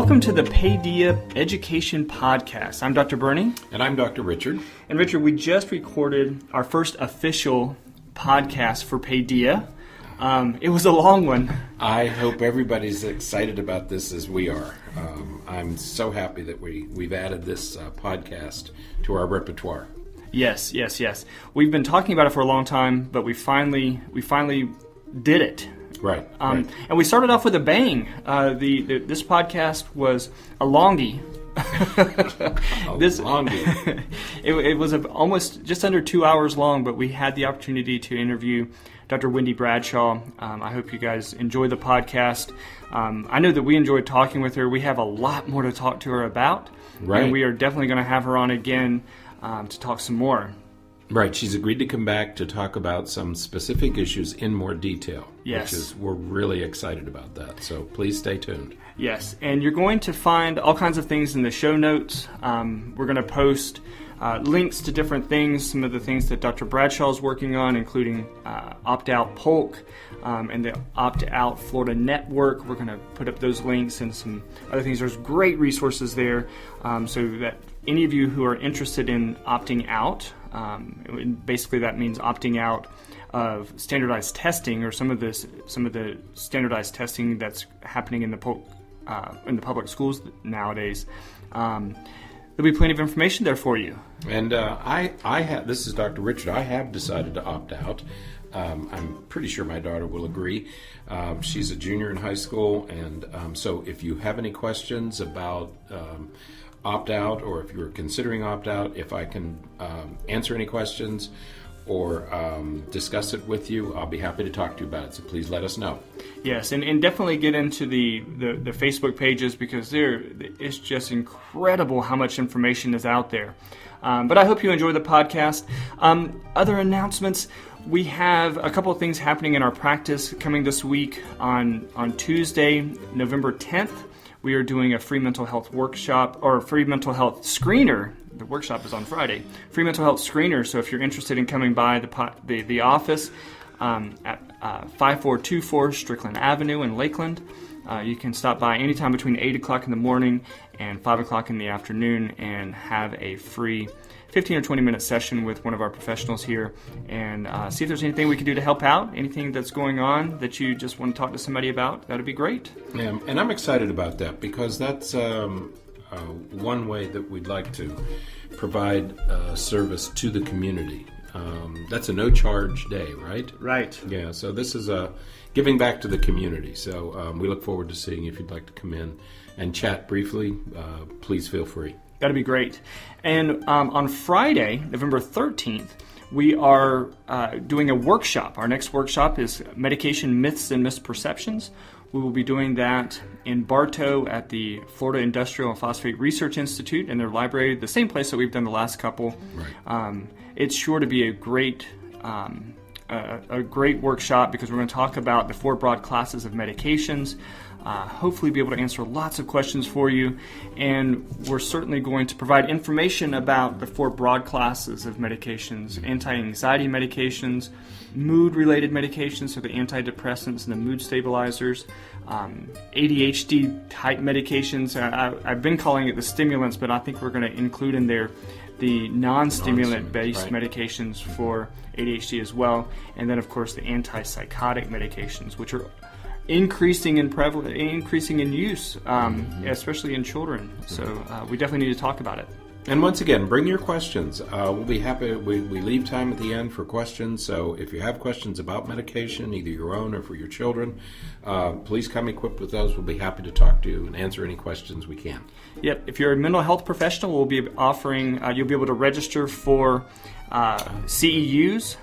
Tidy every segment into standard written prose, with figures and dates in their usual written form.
Welcome to the Paedeia Education Podcast. I'm Dr. Berney. And I'm Dr. Richard. And Richard, we just recorded our first official podcast for Paedeia. It was a long one. I hope everybody's excited about this as we are. I'm so happy that we've added this podcast to our repertoire. Yes. We've been talking about it for a long time, but we finally did it. Right. And we started off with a bang. This podcast was a longie. Longie. It was almost just under 2 hours long, but we had the opportunity to interview Dr. Wendy Bradshaw. I hope you guys enjoy the podcast. I know that we enjoyed talking with her. We have a lot more to talk to her about. Right. And we are definitely going to have her on again to talk some more. Right. She's agreed to come back to talk about some specific issues in more detail. Yes. We're really excited about that. So please stay tuned. Yes. And you're going to find all kinds of things in the show notes. We're going to post links to different things, some of the things that Dr. Bradshaw is working on, including Opt-Out Polk and the Opt-Out Florida Network. We're going to put up those links and some other things. There's great resources there so that any of you who are interested in opting out, basically that means opting out of standardized testing or some of the standardized testing that's happening in the public schools nowadays. There'll be plenty of information there for you. And I have. This is Dr. Richard. I have decided to opt out. I'm pretty sure my daughter will agree. She's a junior in high school, and so if you have any questions about opt-out, or if you're considering opt-out, if I can answer any questions or discuss it with you, I'll be happy to talk to you about it. So please let us know. Yes, and definitely get into the Facebook pages, because it's just incredible how much information is out there. But I hope you enjoy the podcast. Other announcements, we have a couple of things happening in our practice coming this week. On Tuesday, November 10th, we are doing a free mental health workshop, or free mental health screener. The workshop is on Friday. Free mental health screener. So if you're interested in coming by the office at 5424 Strickland Avenue in Lakeland, you can stop by anytime between 8 o'clock in the morning and 5 o'clock in the afternoon and have a free 15 or 20 minute session with one of our professionals here and see if there's anything we can do to help out, anything that's going on that you just want to talk to somebody about. That would be great. Yeah, and I'm excited about that, because that's one way that we'd like to provide service to the community. That's a no-charge day, right? Right. Yeah, so this is giving back to the community. So we look forward to seeing if you'd like to come in and chat briefly. Please feel free. That'd be great. And on Friday, November 13th, we are doing a workshop. Our next workshop is Medication Myths and Misperceptions. We will be doing that in Bartow at the Florida Industrial and Phosphate Research Institute in their library, the same place that we've done the last couple. Right. It's sure to be a great workshop, because we're going to talk about the 4 broad classes of medications. Hopefully be able to answer lots of questions for you, and we're certainly going to provide information about the 4 broad classes of medications: anti-anxiety medications, mood-related medications, so the antidepressants and the mood stabilizers, ADHD-type medications. I've been calling it the stimulants, but I think we're going to include in there the non-stimulant-based medications for ADHD as well, and then, of course, the antipsychotic medications, which are increasing in use, especially in children. So we definitely need to talk about it. And once again, bring your questions. We'll be happy. We leave time at the end for questions. So if you have questions about medication, either your own or for your children, please come equipped with those. We'll be happy to talk to you and answer any questions we can. Yep. If you're a mental health professional, we'll be offering, you'll be able to register for CEUs.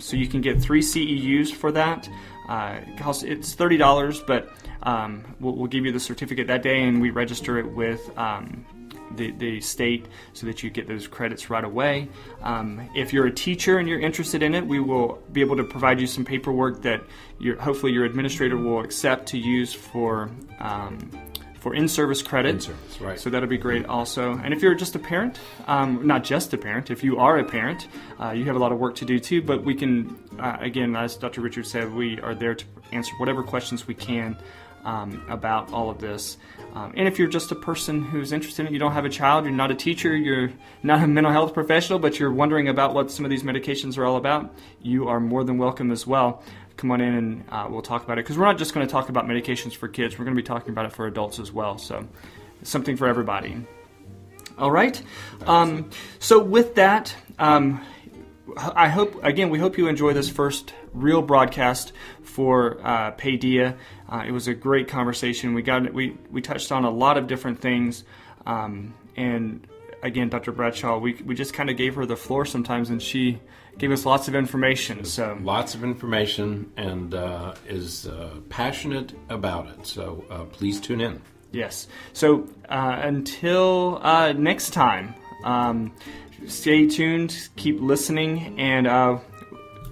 So you can get 3 CEUs for that. It's $30, but we'll give you the certificate that day, and we register it with the state so that you get those credits right away. If you're a teacher and you're interested in it, we will be able to provide you some paperwork that hopefully your administrator will accept to use for in-service credit. In-service, right. So that'll be great also. And if you're just a parent, not just a parent, if you are a parent, you have a lot of work to do too, but we can, again, as Dr. Richard said, we are there to answer whatever questions we can about all of this. And if you're just a person who's interested in it, you don't have a child, you're not a teacher, you're not a mental health professional, but you're wondering about what some of these medications are all about, you are more than welcome as well. Come on in and we'll talk about it. Because we're not just going to talk about medications for kids. We're going to be talking about it for adults as well. So it's something for everybody. All right. So with that, I hope, again, we hope you enjoy this first real broadcast for Paedeia. It was a great conversation. We touched on a lot of different things. And again, Dr. Bradshaw, we just kind of gave her the floor sometimes, and she gave us lots of information. So lots of information, and is passionate about it. So please tune in. Yes. So until next time, stay tuned, keep listening, and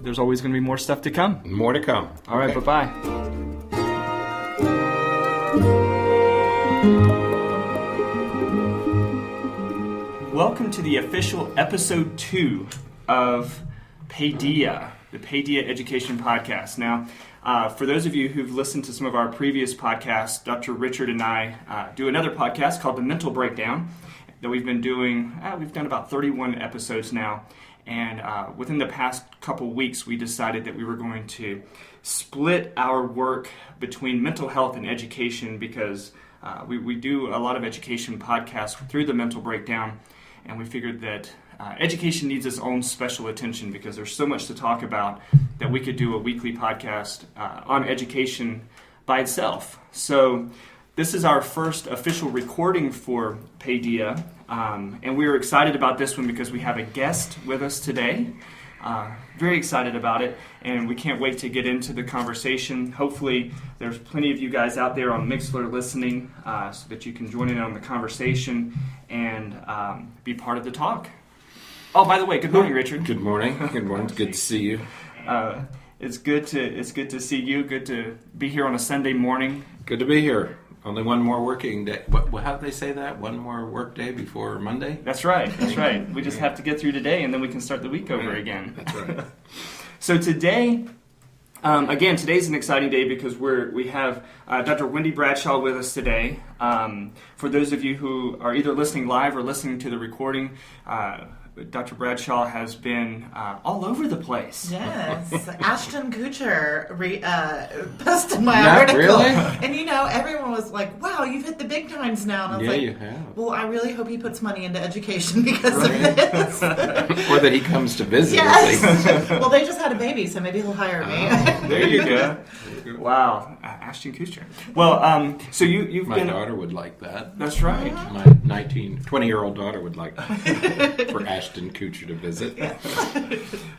there's always going to be more stuff to come. More to come. All right, bye-bye. Welcome to the official episode 2 of Paedeia, the Paedeia Education Podcast. Now, for those of you who've listened to some of our previous podcasts, Dr. Richard and I do another podcast called The Mental Breakdown that we've been doing. We've done about 31 episodes now, and within the past couple weeks, we decided that we were going to split our work between mental health and education because we do a lot of education podcasts through The Mental Breakdown, and we figured that education needs its own special attention because there's so much to talk about that we could do a weekly podcast on education by itself. So this is our first official recording for Paedeia, and we are excited about this one because we have a guest with us today. Very excited about it, and we can't wait to get into the conversation. Hopefully there's plenty of you guys out there on Mixler listening so that you can join in on the conversation and be part of the talk. Oh, by the way, good morning, Richard. Good morning. Good morning. It's good to see you. It's good to see you. Good to be here on a Sunday morning. Good to be here. Only one more working day. How do they say that? One more work day before Monday? That's right. That's right. We just have to get through today, and then we can start the week over again. That's right. So today, again, today's an exciting day because we have Dr. Wendy Bradshaw with us today. For those of you who are either listening live or listening to the recording, Dr. Bradshaw has been all over the place. Yes. Ashton Kutcher posted my Not article. really? And everyone was like, wow, you've hit the big times now. And I was like, you have. well, I really hope he puts money into education because of this. Or that he comes to visit. Yes. Well, they just had a baby, so maybe he'll hire me. There you go. Wow. Ashton Kutcher. Well, so you've My been... My daughter would like that. That's right. My 20-year-old daughter would like for Ashton Kutcher to visit.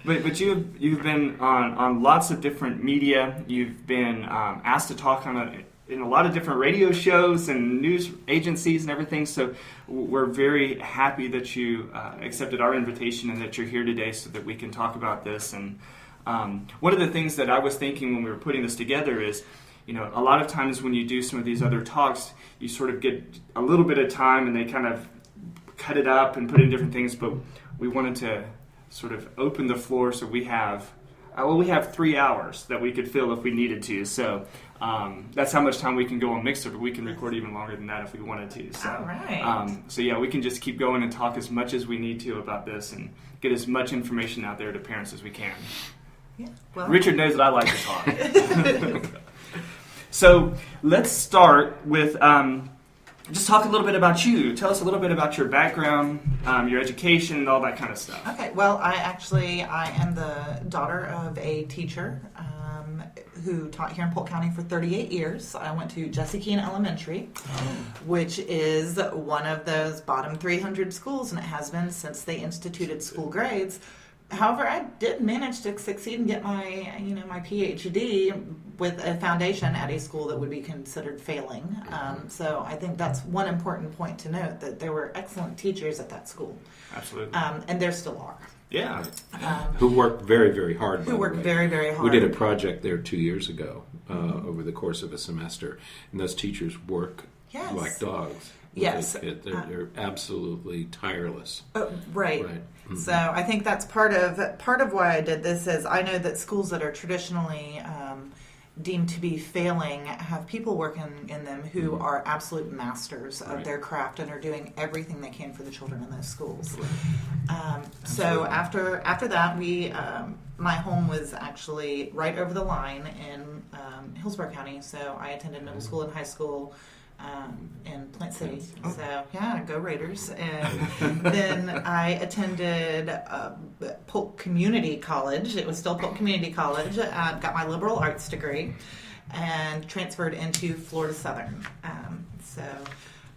But you've been on lots of different media. You've been asked to talk in a lot of different radio shows and news agencies and everything. So we're very happy that you accepted our invitation and that you're here today so that we can talk about this. And one of the things that I was thinking when we were putting this together is, a lot of times when you do some of these other talks, you sort of get a little bit of time and they kind of cut it up and put in different things, but we wanted to sort of open the floor so we have 3 hours that we could fill if we needed to. So that's how much time we can go on Mixer, but we can record even longer than that if we wanted to. So, all right. So yeah, we can just keep going and talk as much as we need to about this and get as much information out there to parents as we can. Yeah, well. Richard knows that I like to talk. So let's start with just talk a little bit about you. Tell us a little bit about your background, your education, and all that kind of stuff. Okay, well, I am the daughter of a teacher who taught here in Polk County for 38 years. I went to Jesse Keene Elementary, which is one of those bottom 300 schools, and it has been since they instituted school grades. However, I did manage to succeed and get my PhD with a foundation at a school that would be considered failing. So I think that's one important point to note, that there were excellent teachers at that school. Absolutely. And there still are. Yeah. Who worked very, very hard. Who worked very, very hard. We did a project there 2 years ago over the course of a semester, and those teachers work like dogs. Yes. They're absolutely tireless. Right. Mm-hmm. So I think that's part of why I did this. Is I know that schools that are traditionally deemed to be failing have people working in them who are absolute masters of their craft and are doing everything they can for the children in those schools. So after that, we my home was actually right over the line in Hillsborough County, so I attended middle school and high school in Plant City. So yeah, go Raiders. And then I attended Polk Community College. It was still Polk Community College. Got my liberal arts degree and transferred into Florida Southern. So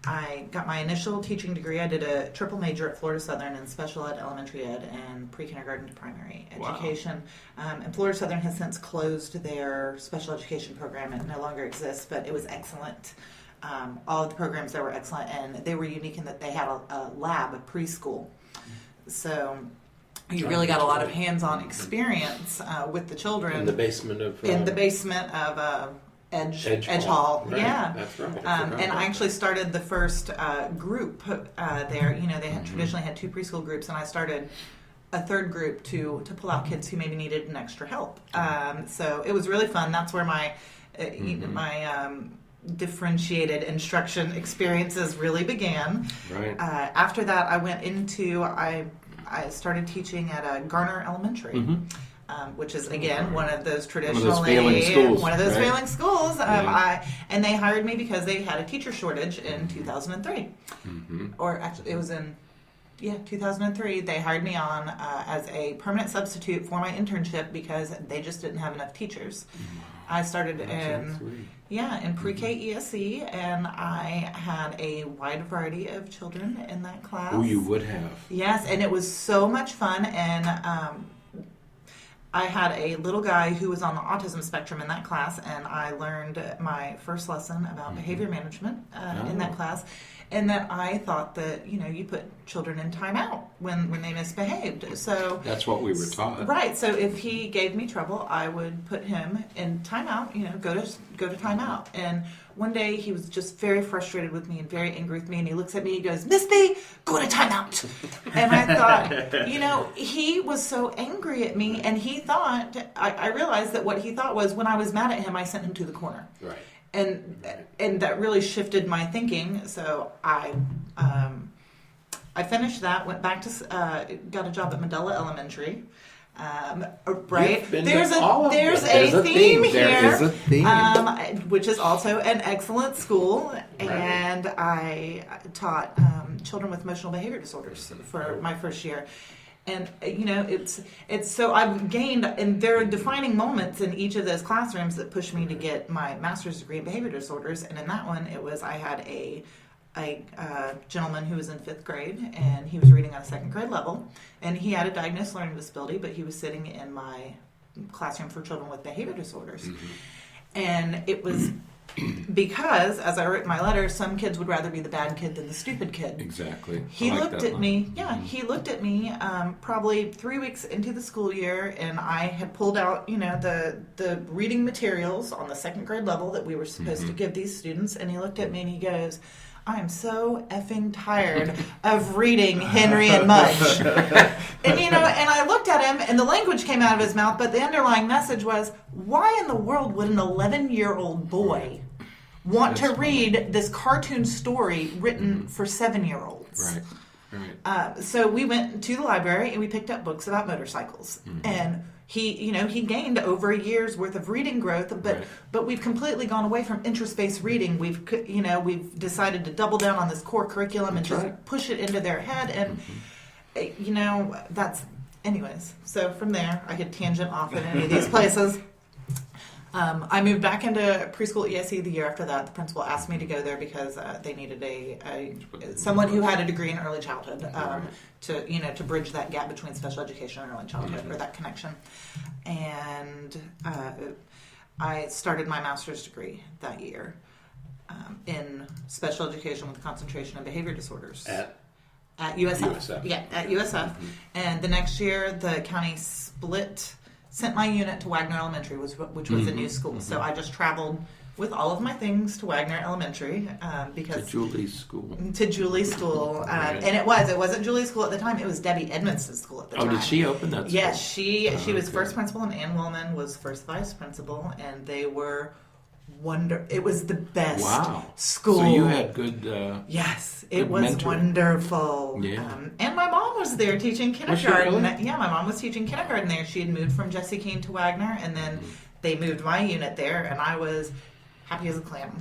I got my initial teaching degree. I did a triple major at Florida Southern in special ed, elementary ed, and pre-kindergarten to primary education. And Florida Southern has since closed their special education program. It no longer exists, but it was excellent. All of the programs there were excellent, and they were unique in that they had a lab, a preschool. So you really got a lot of hands-on experience with the children. In the basement of... Edge Hall. Right. Yeah. That's right. And I actually started the first group there. You know, they had traditionally had 2 preschool groups, and I started a third group to pull out kids who maybe needed an extra help. So it was really fun. That's where my differentiated instruction experiences really began. Right. After that, I went into I started teaching at Garner Elementary. Which is again one of those traditionally one of those failing schools. And they hired me because they had a teacher shortage in 2003, or actually it was in 2003. They hired me on as a permanent substitute for my internship because they just didn't have enough teachers. I started in pre-K ESE, and I had a wide variety of children in that class. Oh, you would have. Yes, and it was so much fun, and I had a little guy who was on the autism spectrum in that class, and I learned my first lesson about behavior management in that class, and that I thought that, you know, you put children in timeout when they misbehaved. So that's what we were taught. Right. So if he gave me trouble, I would put him in timeout, you know, go to timeout. And one day he was just very frustrated with me and very angry with me, and he looks at me, he goes, "Miss B, go to timeout." And I thought, you know, he was so angry at me, and he thought, I realized that what he thought was when I was mad at him, I sent him to the corner. Right. And that really shifted my thinking. So I finished that, went back to got a job at Medella Elementary. Right, there's a theme here. There is a theme, which is also an excellent school, and I taught children with emotional behavior disorders for my first year. And, you know, it's so I've gained, and there are defining moments in each of those classrooms that pushed me to get my master's degree in behavior disorders. And in that one, it was, I had a gentleman who was in 5th grade, and he was reading on a 2nd grade level, and he had a diagnosed learning disability, but he was sitting in my classroom for children with behavior disorders. And it was because, as I wrote in my letter, some kids would rather be the bad kid than the stupid kid. Exactly. He looked at me, he looked at me probably 3 weeks into the school year, and I had pulled out, you know, the reading materials on the 2nd grade level that we were supposed to give these students, and he looked at me and he goes, "I am so effing tired of reading Henry and Mudge." And, you know, and I looked at him, and the language came out of his mouth, but the underlying message was, why in the world would an 11-year-old boy want to read this cartoon story written for 7-year-olds? Right. So we went to the library, and we picked up books about motorcycles. And he gained over a year's worth of reading growth, but we've completely gone away from interest-based reading. We've decided to double down on this core curriculum and just push it into their head, and you know, that's anyways. So from there, I could tangent off in any of these places. I moved back into preschool ESE the year after that. The principal asked me to go there because they needed someone who had a degree in early childhood to bridge that gap between special education and early childhood, or that connection. And I started my master's degree that year in special education with a concentration in behavior disorders at USF. Yeah, at USF. And the next year, the county sent my unit to Wagner Elementary, which was a new school. So I just traveled with all of my things to Wagner Elementary because To Julie's school. To Julie's school, Right. and it wasn't Julie's school at the time. It was Debbie Edmondson's school at the time. Oh, did she open that school? Yes, she was okay. first principal, and Ann Willman was first vice principal, and they were It was the best school. So you had good. Yes, it good was mentoring. wonderful. Yeah. And my mom was there teaching Was she kindergarten. really? Yeah, my mom was teaching kindergarten there. She had moved from Jesse Keene to Wagner, and then they moved my unit there, and I was happy as a clam.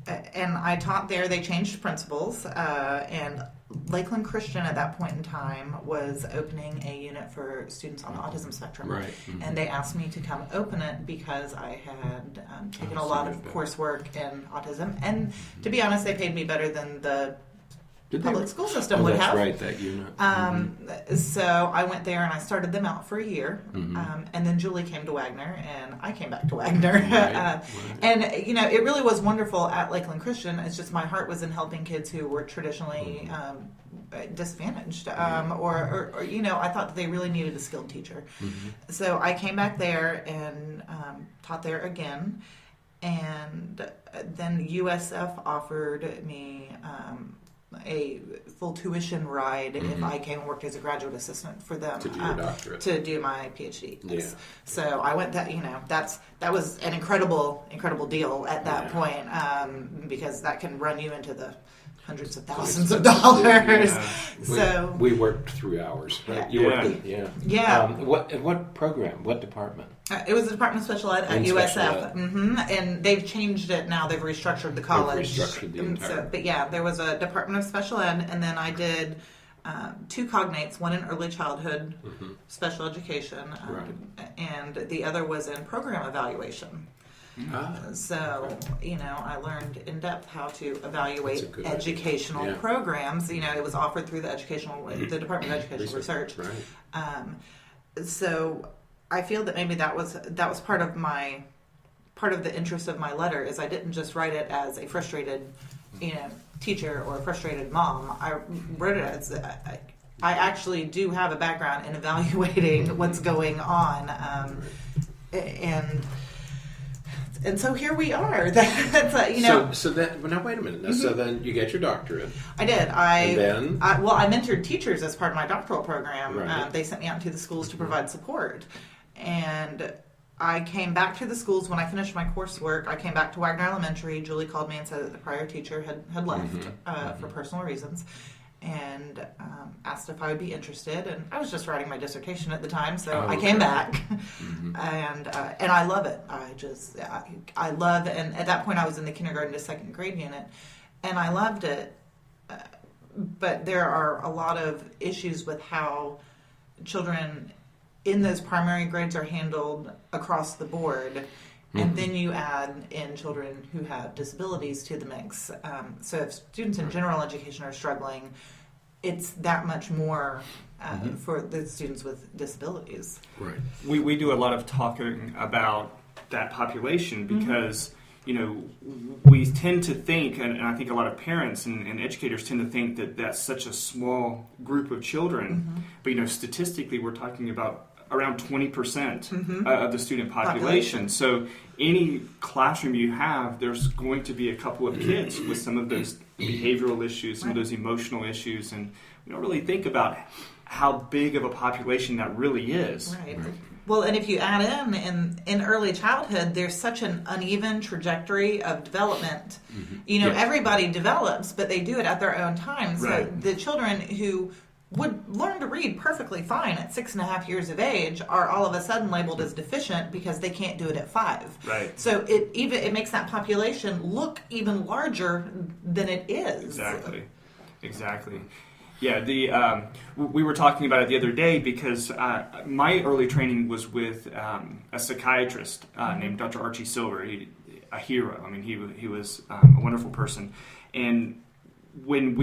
And I taught there. They changed principals, and Lakeland Christian at that point in time was opening a unit for students on the autism spectrum. Right. Mm-hmm. And they asked me to come open it because I had taken a lot of coursework in autism. And to be honest, they paid me better than the public school system would have. That's right, that unit. So I went there and I started them out for a year. Mm-hmm. And then Julie came to Wagner and I came back to Wagner. Right. And, it really was wonderful at Lakeland Christian. It's just my heart was in helping kids who were traditionally disadvantaged. Or I thought that they really needed a skilled teacher. Mm-hmm. So I came back there and taught there again. And then USF offered me a full tuition ride if I came and worked as a graduate assistant for them To do your doctorate. to do my PhD. Yeah. So I went that that was an incredible deal at that point because that can run you into the hundreds of thousands of dollars. Yeah. So we worked through hours, right? You worked, what program? What department? it was the Department of Special Ed at In USF, Special Ed. And they've changed it now. They've restructured the college. They've restructured the entire. But yeah, there was a Department of Special Ed, and then I did 2 cognates, one in early childhood special education, and the other was in program evaluation. So, I learned in depth how to evaluate educational programs. It was offered through the Department of Educational Research. Right. So I feel that maybe that was part of the interest of my letter is I didn't just write it as a frustrated, teacher or a frustrated mom. I wrote it as I actually do have a background in evaluating what's going on, and so here we are. So then, now wait a minute. So then you get your doctorate. I did. And then? I mentored teachers as part of my doctoral program. Right. They sent me out to the schools to provide support, and I came back to the schools when I finished my coursework. I came back to Wagner Elementary. Julie called me and said that the prior teacher had left for personal reasons, and asked if I would be interested. And I was just writing my dissertation at the time, so I came back, and I love it. I love, and at that point I was in the kindergarten to second grade unit, and I loved it. But there are a lot of issues with how children in those primary grades are handled across the board. And then you add in children who have disabilities to the mix. So if students in general education are struggling, it's that much more for the students with disabilities. Right. We do a lot of talking about that population because, we tend to think, and I think a lot of parents and educators tend to think that that's such a small group of children. But, statistically, we're talking about around 20% of the student population. So any classroom you have, there's going to be a couple of kids with some of those behavioral issues, some of those emotional issues, and we don't really think about how big of a population that really is. Right. Well, and if you add in early childhood, there's such an uneven trajectory of development. Everybody develops, but they do it at their own time. So the children who would learn to read perfectly fine at 6.5 years of age are all of a sudden labeled as deficient because they can't do it at 5. Right. So it makes that population look even larger than it is. Exactly. Yeah. We were talking about it the other day because my early training was with a psychiatrist named Dr. Archie Silver. A hero. I mean, he was a wonderful person, and when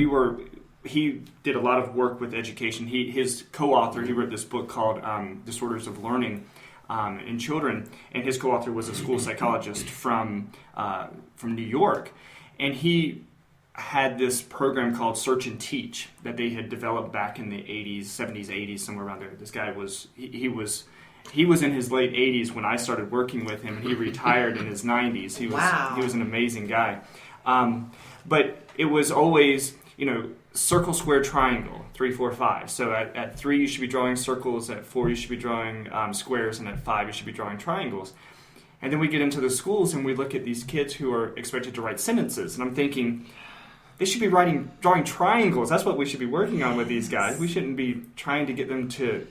he did a lot of work with education. His co-author, he wrote this book called Disorders of Learning in Children, and his co-author was a school psychologist from New York, and he had this program called Search and Teach that they had developed back in the 80s, 70s, 80s, somewhere around there. This guy was he was in his late 80s when I started working with him, and he retired in his 90s. He was an amazing guy. But it was always, circle, square, triangle, 3, 4, 5. So at 3 you should be drawing circles, at 4 you should be drawing squares, and at 5 you should be drawing triangles. And then we get into the schools and we look at these kids who are expected to write sentences, and I'm thinking, they should be drawing triangles. That's what we should be working on with these guys. We shouldn't be trying to get them to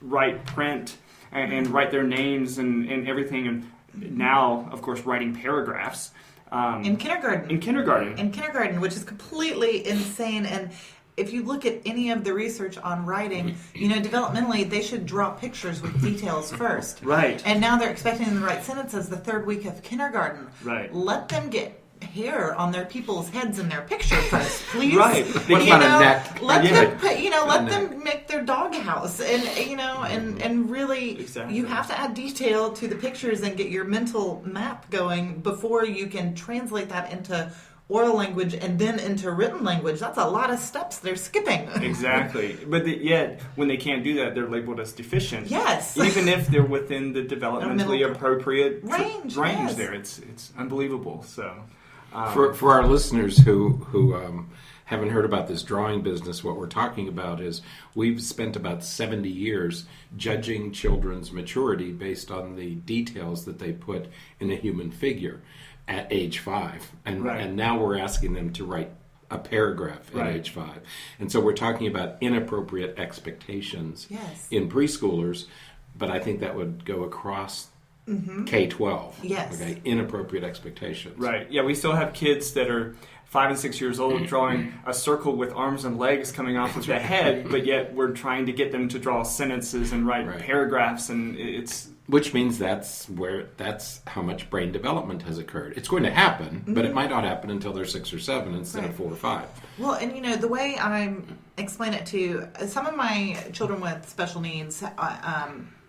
write print and write their names and everything. And now, of course, writing paragraphs. In kindergarten. In kindergarten, which is completely insane. And if you look at any of the research on writing, developmentally, they should draw pictures with details first. Right. And now they're expecting them to write sentences the third week of kindergarten. Right. Let them get hair on their people's heads in their picture first, please. Right. What about a neck? Let them make their doghouse, and really, exactly. You have to add detail to the pictures and get your mental map going before you can translate that into oral language and then into written language. That's a lot of steps they're skipping. Exactly. But yet, when they can't do that, they're labeled as deficient. Yes. Even if they're within the developmentally appropriate range yes. There. It's unbelievable. So. For our listeners who haven't heard about this drawing business, what we're talking about is we've spent about 70 years judging children's maturity based on the details that they put in a human figure at age 5. And now we're asking them to write a paragraph at age 5. And so we're talking about inappropriate expectations in preschoolers, but I think that would go across K-12. Yes. Okay, inappropriate expectations. Right. Yeah, we still have kids that are 5 and 6 years old drawing a circle with arms and legs coming off of the head, but yet we're trying to get them to draw sentences and write paragraphs, and it's... Which means that's how much brain development has occurred. It's going to happen, but it might not happen until they're 6 or 7 instead of 4 or 5. Well, and the way I explain it to some of my children with special needs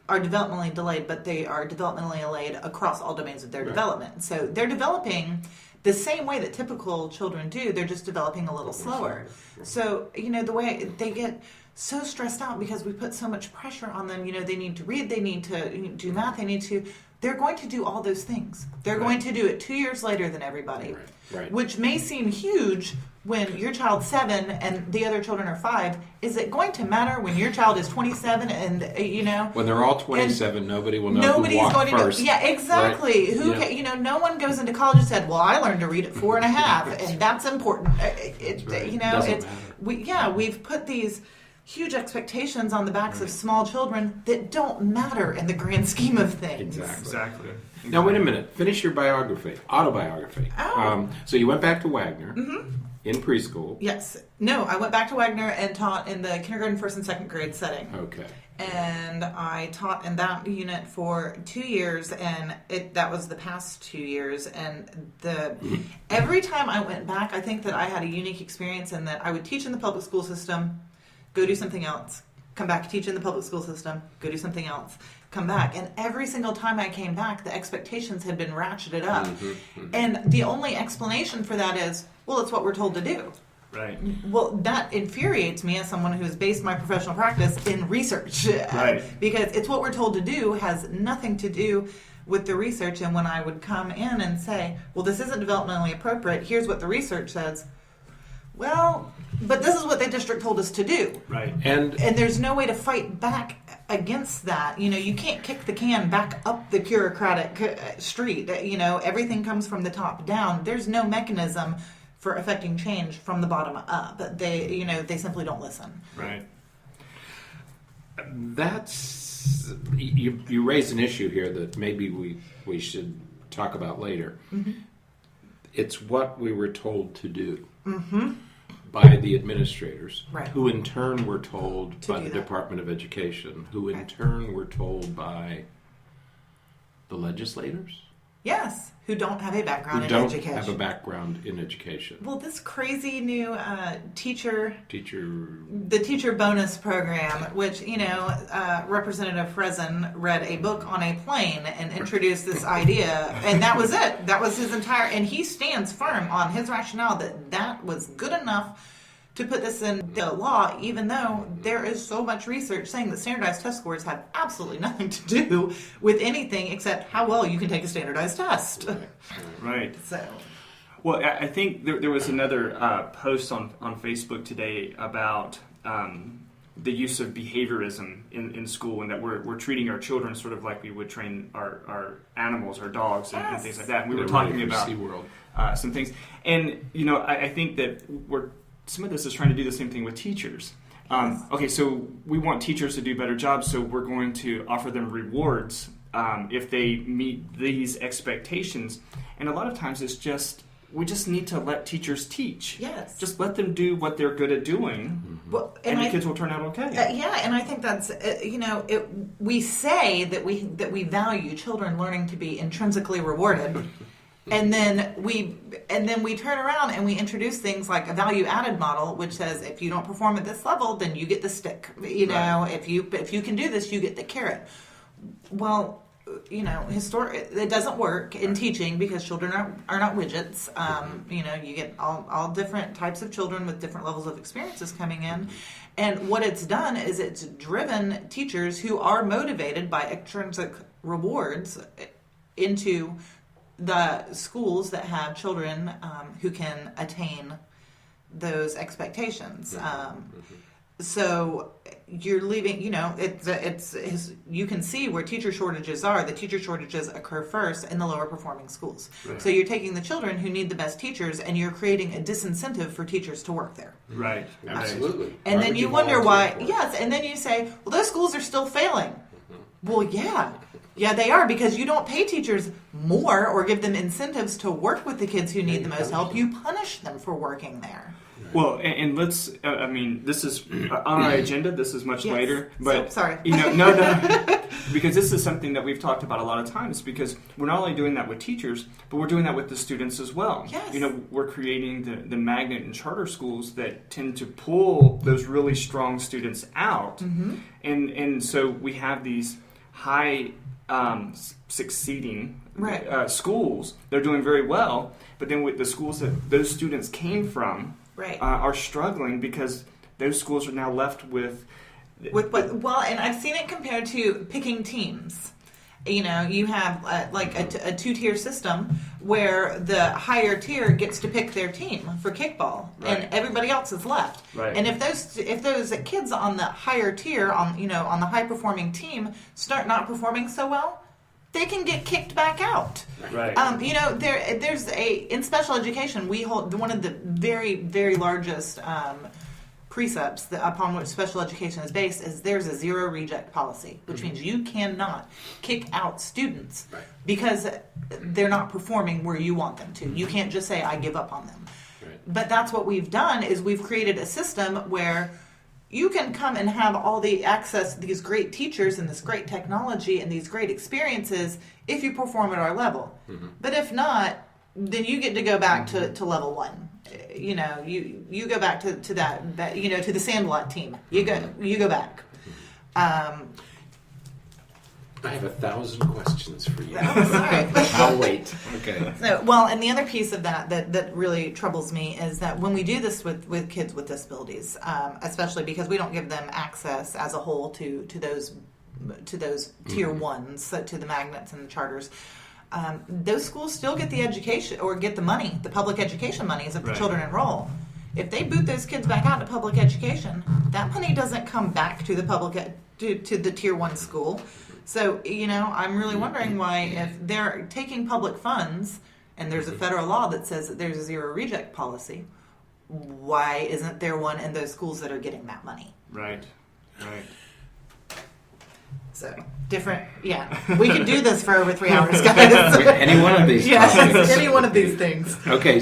are developmentally delayed, but they are developmentally delayed across all domains of their development. So they're developing the same way that typical children do. They're just developing a little slower. So, the way they get so stressed out because we put so much pressure on them, they need to read, they need to do math, they're going to do all those things. They're going to do it 2 years later than everybody, which may seem huge when your child's 7 and the other children are 5. Is it going to matter when your child is 27 and, When they're all 27, nobody will know who walked first. Yeah, exactly. Right? No one goes into college and said, well, I learned to read at 4 and a half, and that's important. We've put these huge expectations on the backs of small children that don't matter in the grand scheme of things. Exactly. Now, wait a minute. Finish your autobiography. Oh. So you went back to Wagner in preschool. Yes. No, I went back to Wagner and taught in the kindergarten, 1st and 2nd grade setting. Okay. And I taught in that unit for 2 years, and that was the past 2 years. And every time I went back, I think that I had a unique experience in that I would teach in the public school system, go do something else, come back, teach in the public school system, go do something else, come back. And every single time I came back, the expectations had been ratcheted up. And the only explanation for that is, well, it's what we're told to do. Right. Well, that infuriates me as someone who's based my professional practice in research. Right. Because it's what we're told to do has nothing to do with the research. And when I would come in and say, well, this isn't developmentally appropriate, here's what the research says. Well, but this is what the district told us to do. Right. And there's no way to fight back against that. You can't kick the can back up the bureaucratic street. Everything comes from the top down. There's no mechanism for affecting change from the bottom up. They simply don't listen. Right. That's you raised an issue here that maybe we should talk about later. It's what we were told to do by the administrators, who in turn were told by the Department of Education, who in turn were told by the legislators. Yes, who don't have a background in education. Who don't have a background in education. Well, this crazy new the teacher bonus program, which, Representative Fresen read a book on a plane and introduced this idea, and that was it. That was his entire, and he stands firm on his rationale that was good enough to put this in the law, even though there is so much research saying that standardized test scores have absolutely nothing to do with anything except how well you can take a standardized test. Right. So, well, I think there was another post on Facebook today about the use of behaviorism in school, and that we're treating our children sort of like we would train our animals, our dogs, and things like that. And we were talking about some things. And, I think that some of this is trying to do the same thing with teachers. Okay, so we want teachers to do better jobs, so we're going to offer them rewards if they meet these expectations. And a lot of times we just need to let teachers teach. Yes. Just let them do what they're good at doing, and the kids will turn out okay. And I think that's, we say that we value children learning to be intrinsically rewarded. And then we turn around and we introduce things like a value-added model, which says if you don't perform at this level, then you get the stick. If you can do this, you get the carrot. Well, it doesn't work in teaching because children are not widgets. You get all different types of children with different levels of experiences coming in. And what it's done is it's driven teachers who are motivated by extrinsic rewards into the schools that have children who can attain those expectations. So you're leaving, you can see where teacher shortages are. The teacher shortages occur first in the lower performing schools. Right. So you're taking the children who need the best teachers and you're creating a disincentive for teachers to work there. Right. Absolutely. And then you wonder why, and then you say, well, those schools are still failing. Well, yeah, they are, because you don't pay teachers more or give them incentives to work with the kids who need the most help. You punish them for working there. Well, and let's, this is on our agenda. This is much later. But, sorry. No, because this is something that we've talked about a lot of times, because we're not only doing that with teachers, but we're doing that with the students as well. Yes. We're creating the magnet and charter schools that tend to pull those really strong students out. Mm-hmm. And so we have these high succeeding schools. They're doing very well, but then with the schools that those students came from are struggling because those schools are now left with what? Well, and I've seen it compared to picking teams. You have a two-tier system where the higher tier gets to pick their team for kickball, and everybody else is left. Right. And if those kids on the higher tier, on the high-performing team, start not performing so well, they can get kicked back out. Right. There's in special education, we hold one of the very, very largest precepts upon which special education is based is there's a zero reject policy, which means you cannot kick out students because they're not performing where you want them to. You can't just say, I give up on them. Right. But that's what we've done is we've created a system where you can come and have all the access to these great teachers and this great technology and these great experiences if you perform at our level. Mm-hmm. But if not, then you get to go back to level one. You go back to that to the Sandlot team. You go back. I have 1,000 questions for you. Sorry. I'll wait. Okay. So, well, and the other piece of that really troubles me is that when we do this with kids with disabilities, especially because we don't give them access as a whole to those tier ones, to the magnets and the charters. Those schools still get the education or get the money, the public education money, as if the children enroll. If they boot those kids back out to public education, that money doesn't come back to the to the tier one school. So, I'm really wondering why, if they're taking public funds and there's a federal law that says that there's a zero reject policy, why isn't there one in those schools that are getting that money? Right. So, different, we could do this for over 3 hours, guys. Any one of these topics. Any one of these things. Okay,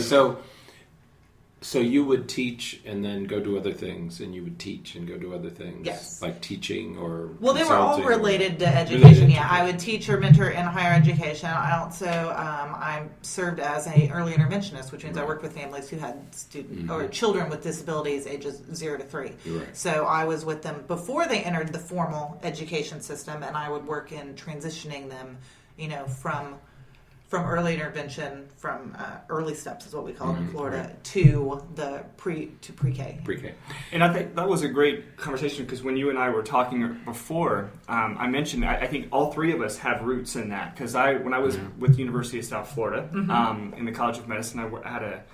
so you would teach and then go do other things, and you would teach and go do other things? Yes. Like teaching or Well, they were all related to education, I would teach or mentor in higher education. I also, I served as an early interventionist, which means I worked with families who had or children with disabilities ages 0 to 3. Right. So I was with them before they entered the formal education system, and I would work in transitioning them, from early intervention, from early steps is what we call it in Florida, to the pre-K. Pre-K. And I think that was a great conversation because when you and I were talking before, I mentioned I think all three of us have roots in that because when I was with the University of South Florida in the College of Medicine, I had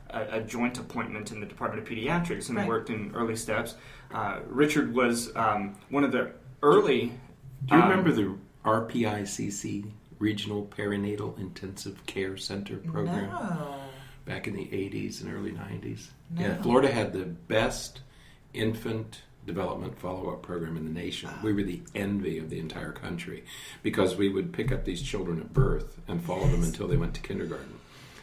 a joint appointment in the Department of Pediatrics and worked in early steps. Richard was one of the early. Do you remember the RPICC? Regional Perinatal Intensive Care Center program back in the 80s and early 90s. No. Yeah, Florida had the best infant development follow-up program in the nation. We were the envy of the entire country because we would pick up these children at birth and follow them until they went to kindergarten.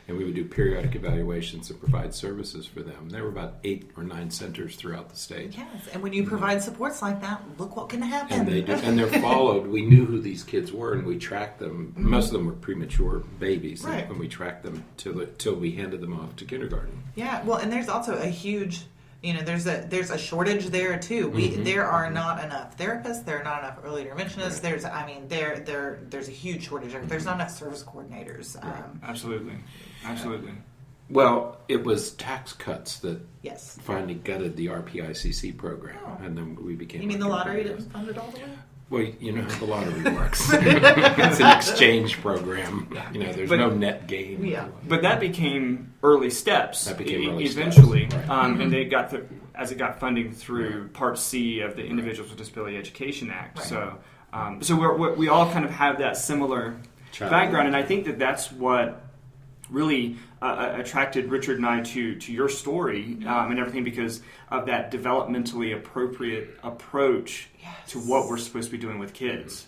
And we would do periodic evaluations and provide services for them. There were about 8 or 9 centers throughout the state. Yes, and when you provide supports like that, look what can happen. And they do, and they're followed. We knew who these kids were, and we tracked them. Most of them were premature babies, and we tracked them till we handed them off to kindergarten. Yeah, well, and there's also a huge, there's a shortage there too. There are not enough therapists. There are not enough early interventionists. There's a huge shortage. There's not enough service coordinators. Absolutely. Well, it was tax cuts that yes. finally gutted the RPICC program, and then we became. You mean the lottery didn't fund it all the way? Well, you know how the lottery works. It's an exchange program. There's no net gain. Yeah. But that became early steps. That became early eventually, steps. Right. And they got as it got funding through Part C of the Individuals with Disability Education Act. Right. So we all kind of have that similar background, and I think that's what really attracted Richard and I to your story and everything because of that developmentally appropriate approach to what we're supposed to be doing with kids.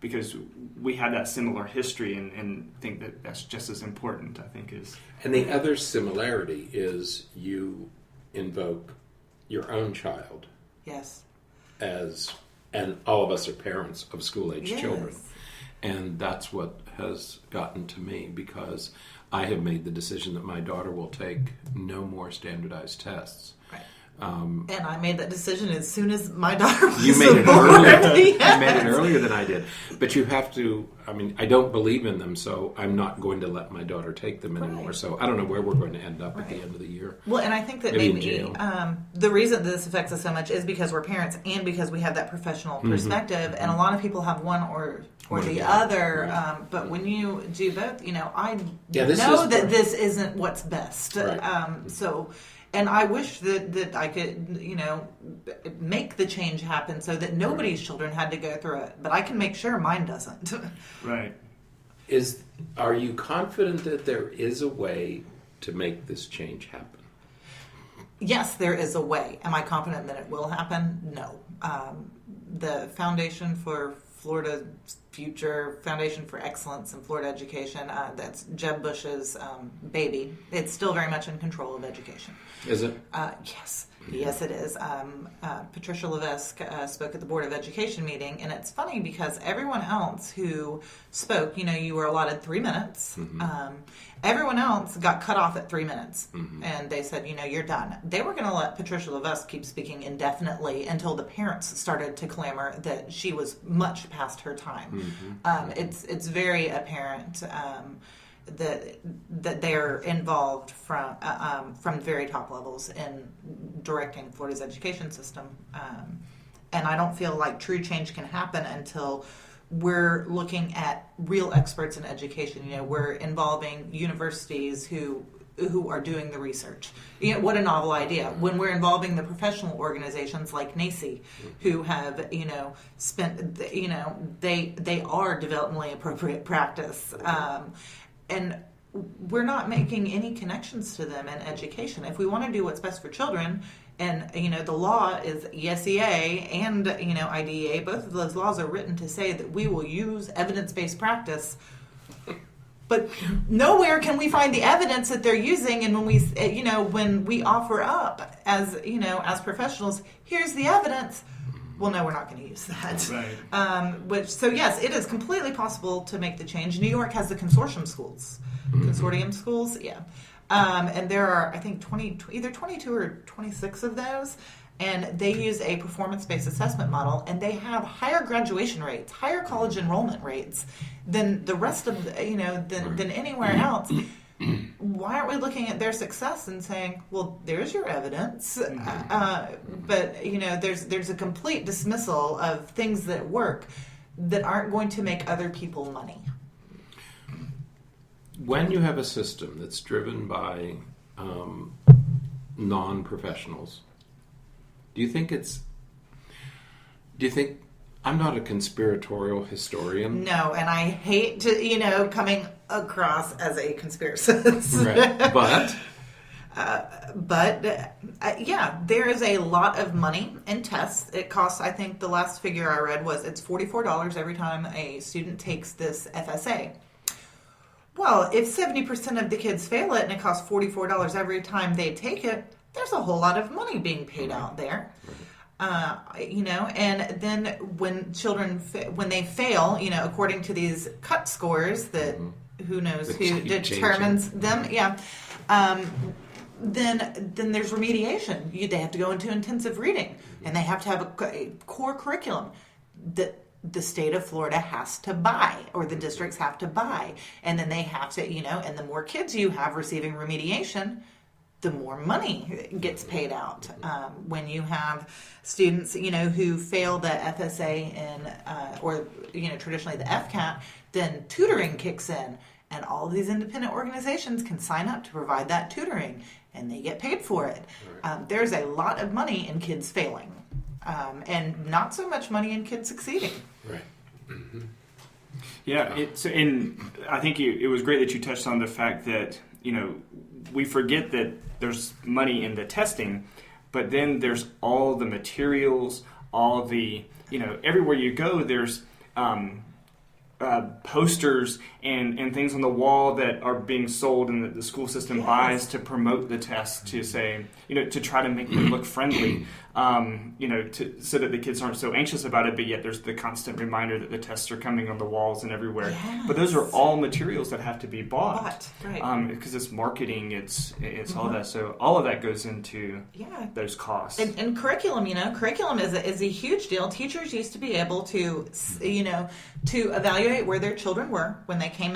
Because we had that similar history and think that's just as important, I think, is. And the other similarity is you invoke your own child. Yes. And all of us are parents of school-age children. And that's what has gotten to me because I have made the decision that my daughter will take no more standardized tests. Right. And I made that decision as soon as my daughter was You made it born. earlier. Yes. You made it earlier than I did. But you have to, I don't believe in them, so I'm not going to let my daughter take them anymore. So I don't know where we're going to end up at the end of the year. Well, and I think that maybe the reason that this affects us so much is because we're parents and because we have that professional perspective. And a lot of people have one or the other. Right. But when you do both, I know that this isn't what's best. Right. And I wish that I could, make the change happen so that nobody's children had to go through it. But I can make sure mine doesn't. Right. Are you confident that there is a way to make this change happen? Yes, there is a way. Am I confident that it will happen? No. The Foundation for Florida's Future, Foundation for Excellence in Florida Education, that's Jeb Bush's baby. It's still very much in control of education. Is it? Yes. Yes, it is. Patricia Levesque spoke at the Board of Education meeting, and it's funny because everyone else who spoke, you were allotted 3 minutes. Everyone else got cut off at 3 minutes, and they said, you're done. They were going to let Patricia Levesque keep speaking indefinitely until the parents started to clamor that she was much past her time. It's very apparent that they're involved from very top levels in directing Florida's education system, and I don't feel like true change can happen until we're looking at real experts in education. We're involving universities who are doing the research. What a novel idea. When we're involving the professional organizations like NACI, who have, spent, they are developmentally appropriate practice. And we're not making any connections to them in education. If we want to do what's best for children, and, the law is ESEA and, IDEA, both of those laws are written to say that we will use evidence-based practice. But nowhere can we find the evidence that they're using, and when we offer up as professionals, here's the evidence. Well, no, we're not going to use that. Right. So yes, it is completely possible to make the change. New York has the consortium schools, and there are, I think, either 22 or 26 of those. and they use a performance-based assessment model, and they have higher graduation rates, higher college enrollment rates than the rest of, than anywhere else. Why aren't we looking at their success and saying, well, there's your evidence, but there's a complete dismissal of things that work that aren't going to make other people money. When you have a system that's driven by non-professionals, do you think I'm not a conspiratorial historian? No, and I hate to, coming across as a conspiracist. Right. But there is a lot of money in tests. It costs, I think the last figure I read was it's $44 every time a student takes this FSA. Well, if 70% of the kids fail it and it costs $44 every time they take it, there's a whole lot of money being paid out there. And then when children, when they fail, according to these cut scores that who knows who determines them, then there's remediation. They have to go into intensive reading, and they have to have a core curriculum that the state of Florida has to buy, or the districts have to buy, and then they have to, and the more kids you have receiving remediation, the more money gets paid out. When you have students, who fail the FSA or traditionally the FCAT, then tutoring kicks in, and all of these independent organizations can sign up to provide that tutoring, and they get paid for it. Right. There's a lot of money in kids failing, and not so much money in kids succeeding. Right. Mm-hmm. Yeah, I think it was great that you touched on the fact that we forget that there's money in the testing, but then there's all the materials, all the everywhere you go, there's posters and things on the wall that are being sold and that the school system buys to promote the test, to say, to try to make them look friendly, so that the kids aren't so anxious about it, but yet there's the constant reminder that the tests are coming on the walls and everywhere. Yes. But those are all materials that have to be bought. Right. Because it's marketing, it's all that. So all of that goes into those costs. And curriculum, curriculum is a huge deal. Teachers used to be able to, to evaluate where their children were when they came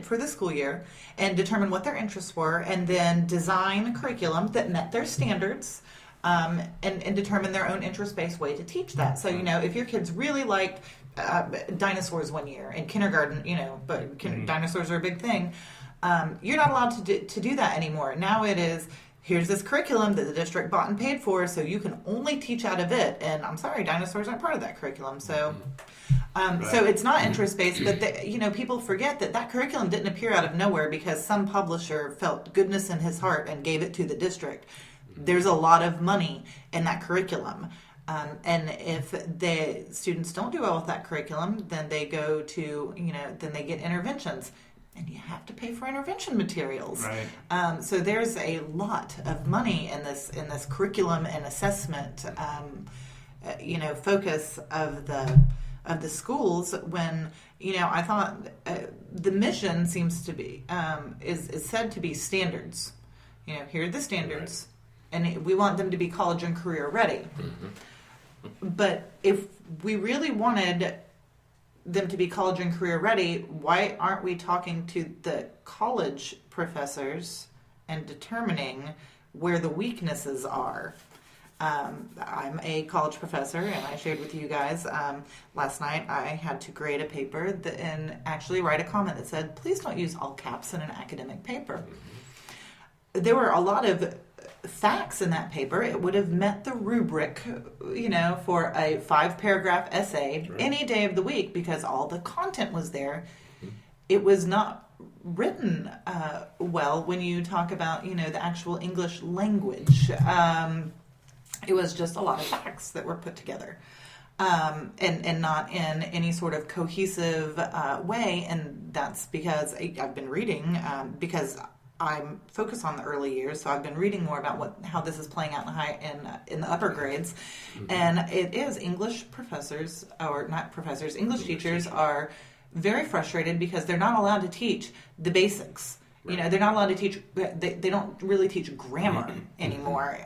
for the school year and determine what their interests were, and then design a curriculum that met their standards. And determine their own interest-based way to teach that. So, if your kids really liked dinosaurs one year in kindergarten, but dinosaurs are a big thing, you're not allowed to do that anymore. Now it is, here's this curriculum that the district bought and paid for, so you can only teach out of it. And I'm sorry, dinosaurs aren't part of that curriculum. So so it's not interest-based, but people forget that curriculum didn't appear out of nowhere because some publisher felt goodness in his heart and gave it to the district. There's a lot of money in that curriculum. And if the students don't do well with that curriculum, then they go to, then they get interventions. And you have to pay for intervention materials. Right. So there's a lot of money in this curriculum and assessment, focus of the schools. When I thought the mission seems to be is said to be standards. Here are the standards. Right. And we want them to be college and career ready. Mm-hmm. But if we really wanted them to be college and career ready, why aren't we talking to the college professors and determining where the weaknesses are? I'm a college professor, and I shared with you guys last night I had to grade a paper and actually write a comment that said, please don't use all caps in an academic paper. Mm-hmm. There were a lot of facts in that paper. It would have met the rubric, for a 5-paragraph essay any day of the week because all the content was there. It was not written well when you talk about, the actual English language. It was just a lot of facts that were put together. And not in any sort of cohesive way. And that's because I've been reading, because I'm focused on the early years, so I've been reading more about how this is playing out in the upper grades. Mm-hmm. And it is English professors, or not professors, English teachers are very frustrated because they're not allowed to teach the basics. You know, they're not allowed to teach. They don't really teach grammar anymore.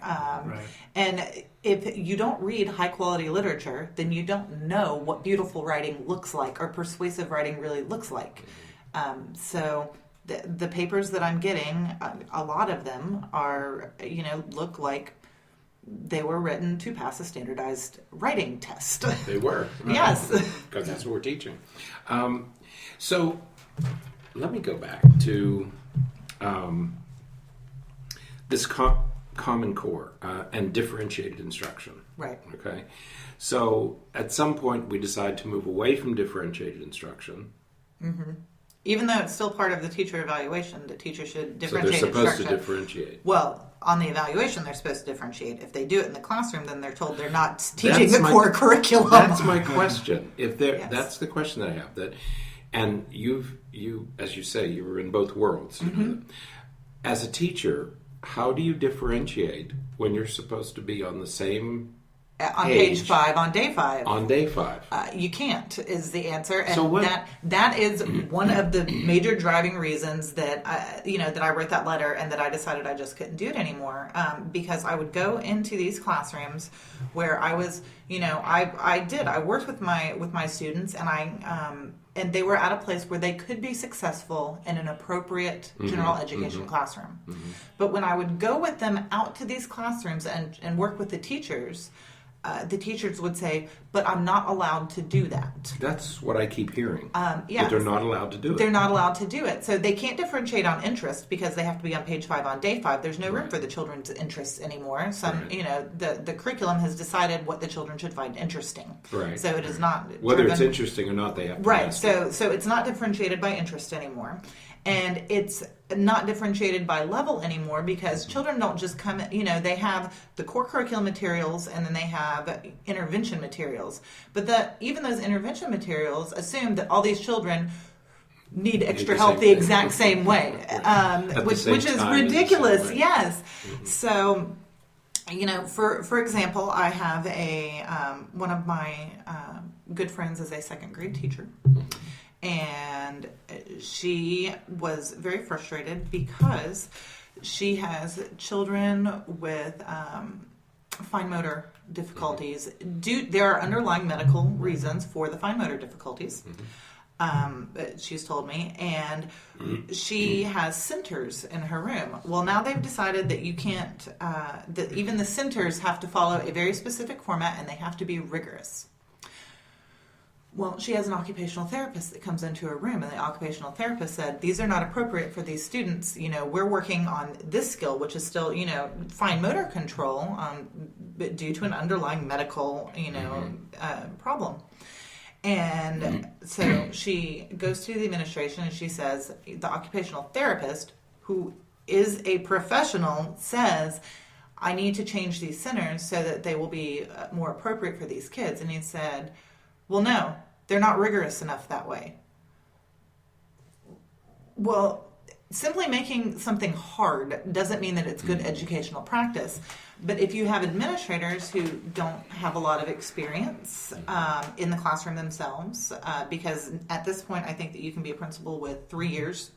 And if you don't read high quality literature, then you don't know what beautiful writing looks like or persuasive writing really looks like. So the papers that I'm getting, a lot of them are, you know, look like they were written to pass a standardized writing test. They were. Yes. Because that's what we're teaching. So let me go back to this Common Core and differentiated instruction. Right. Okay. So at some point we decide to move away from differentiated instruction. Mm-hmm. Even though it's still part of the teacher evaluation, the teacher should differentiate instruction. So they're supposed instruction. to differentiate. Well, on the evaluation, they're supposed to differentiate. If they do it in the classroom, then they're told they're not teaching the core curriculum. That's my question. Yes. That's the question that I have. And you, as you say, you were in both worlds. Mm-hmm. As a teacher, how do you differentiate when you're supposed to be on the same on page 5, on day 5. On day 5. You can't, is the answer. And so that is one of the major driving reasons that, that I wrote that letter and that I decided I just couldn't do it anymore. Because I would go into these classrooms where I was, I worked with my students and they were at a place where they could be successful in an appropriate general education classroom. Mm-hmm. But when I would go with them out to these classrooms and work with the teachers would say, but I'm not allowed to do that. That's what I keep hearing. That they're not allowed to do it. They're not allowed to do it. So they can't differentiate on interest because they have to be on page 5 on day 5. There's no room for the children's interests anymore. The curriculum has decided what the children should find interesting. Right. So it is not whether it's interesting or not, they have to master. So it's not differentiated by interest anymore. And it's not differentiated by level anymore because children don't just come, they have the core curriculum materials and then they have intervention materials. But even those intervention materials assume that all these children need extra help the exact same way, which is ridiculous. Yes. Mm-hmm. So, for example, I have one of my good friends is a second grade teacher. And she was very frustrated because she has children with fine motor difficulties. There are underlying medical reasons for the fine motor difficulties, she's told me, and she has centers in her room. Well, now they've decided that you can't, that even the centers have to follow a very specific format and they have to be rigorous. Well, she has an occupational therapist that comes into her room, and the occupational therapist said, these are not appropriate for these students. We're working on this skill, which is still, fine motor control, but due to an underlying medical, problem. And so she goes to the administration and she says, the occupational therapist, who is a professional, says, I need to change these centers so that they will be more appropriate for these kids. And he said, well, no, they're not rigorous enough that way. Well, simply making something hard doesn't mean that it's good educational practice. But if you have administrators who don't have a lot of experience in the classroom themselves, because at this point I think that you can be a principal with 3 years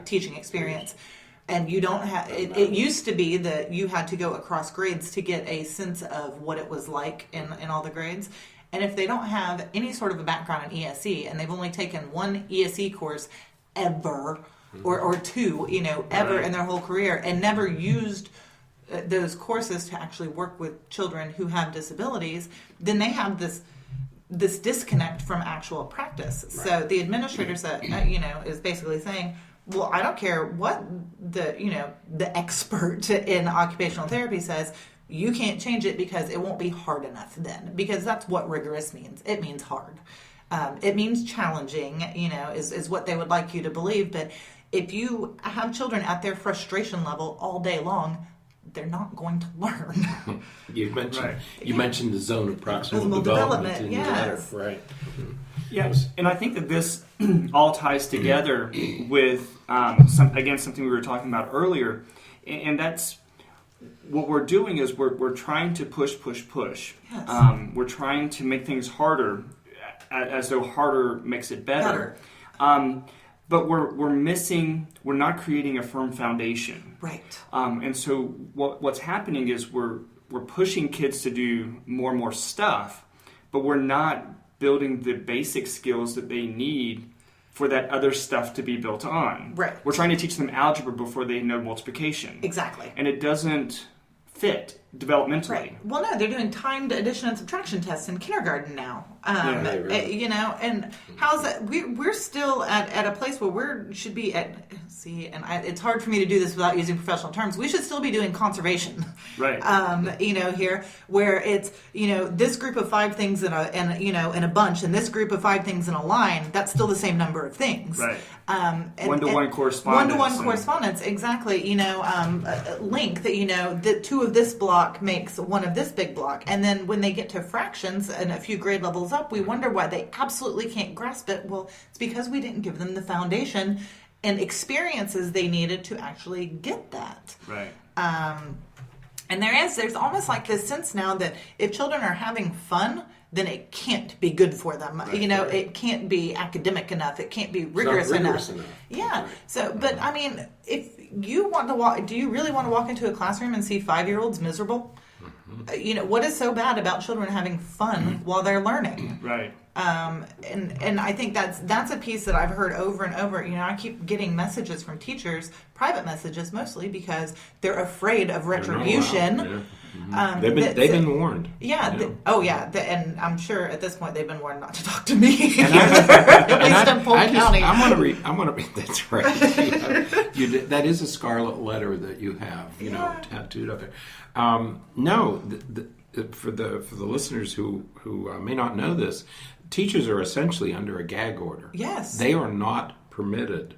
teaching experience, and you don't have, it used to be that you had to go across grades to get a sense of what it was like in all the grades. And if they don't have any sort of a background in ESE and they've only taken one ESE course ever, or two, ever in their whole career and never used those courses to actually work with children who have disabilities, then they have this disconnect from actual practice. Right. So the administrator said, is basically saying, well, I don't care what the expert in occupational therapy says. You can't change it because it won't be hard enough then. Because that's what rigorous means. It means hard. It means challenging, is what they would like you to believe. But if you have children at their frustration level all day long, they're not going to learn. You mentioned the zone of proximal development in your letter. Right. Mm-hmm. Yes, and I think that this all ties together with, something we were talking about earlier, and that's what we're doing is we're trying to push. Yes. We're trying to make things harder, as though harder makes it better. but we're not creating a firm foundation. Right. And so what's happening is we're pushing kids to do more and more stuff, but we're not building the basic skills that they need for that other stuff to be built on. Right. We're trying to teach them algebra before they know multiplication. Exactly. And it doesn't fit developmentally. Right. Well, no, they're doing timed addition and subtraction tests in kindergarten now. Really. You know, and how's that? We're still at a place where we should be at. See, and it's hard for me to do this without using professional terms. We should still be doing conservation. Right. You know, here where it's, you know, this group of 5 things in a bunch, and this group of 5 things in a line. That's still the same number of things. Right. One-to-one correspondence. One-to-one correspondence, exactly. You know, link that, you know, the 2 of this block makes 1 of this big block. And then when they get to fractions and a few grade levels up, we wonder why they absolutely can't grasp it. Well, it's because we didn't give them the foundation and experiences they needed to actually get that. Right. And there's almost like this sense now that if children are having fun, then it can't be good for them. Right, you know, right. It can't be academic enough. It can't be rigorous enough. Yeah. Right. So, but I mean, if you want to walk, do you really want to walk into a classroom and see 5-year-olds miserable? Mm-hmm. You know, what is so bad about children having fun while they're learning? Right. And I think that's a piece that I've heard over and over. You know, I keep getting messages from teachers, private messages mostly, because they're afraid of retribution. Yeah. Mm-hmm. They've been warned. Yeah. Yeah. And I'm sure at this point they've been warned not to talk to me. At least in Polk County. I want to read. That's right. That is a scarlet letter that you have, you know, tattooed up there. No, for the listeners who may not know this, teachers are essentially under a gag order. Yes. They are not permitted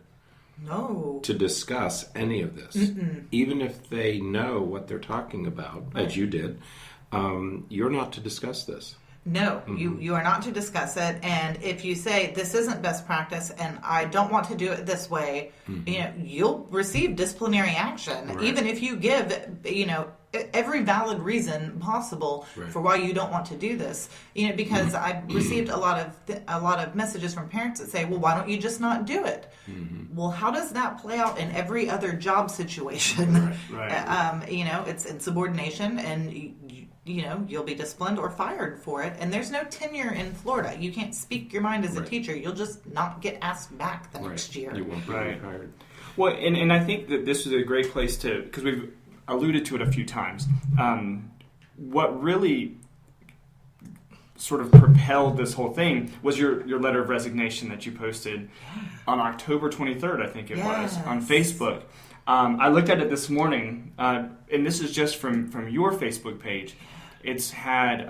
to discuss any of this. Even if they know what they're talking about, as you did, you're not to discuss this. No, you are not to discuss it. And if you say this isn't best practice and I don't want to do it this way, you know, you'll receive disciplinary action, Right. even if you give, you know, every valid reason possible Right. for why you don't want to do this. You know, because I've received a lot of messages from parents that say, well, why don't you just not do it? Well, how does that play out in every other job situation? Right. You know, it's insubordination, and you know, you'll be disciplined or fired for it. And there's no tenure in Florida. You can't speak your mind as a teacher. You'll just not get asked back the next year. You won't be hired. Well, and I think that this is a great place to, because we've alluded to it a few times. What really sort of propelled this whole thing was your letter of resignation that you posted on October 23rd, I think it was, on Facebook. I looked at it this morning, and this is just from your Facebook page. It's had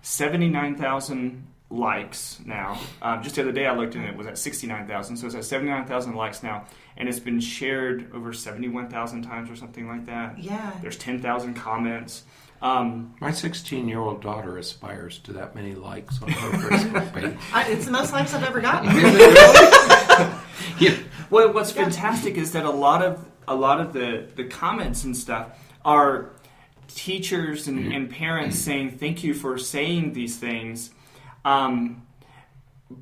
79,000 likes now. Just the other day I looked and it was at 69,000, so it's at 79,000 likes now, and it's been shared over 71,000 times or something like that. Yeah. There's 10,000 comments. My 16-year-old daughter aspires to that many likes on her Facebook page. It's the most likes I've ever gotten. Yeah. Well, what's fantastic is that a lot of the comments and stuff are teachers and parents saying thank you for saying these things,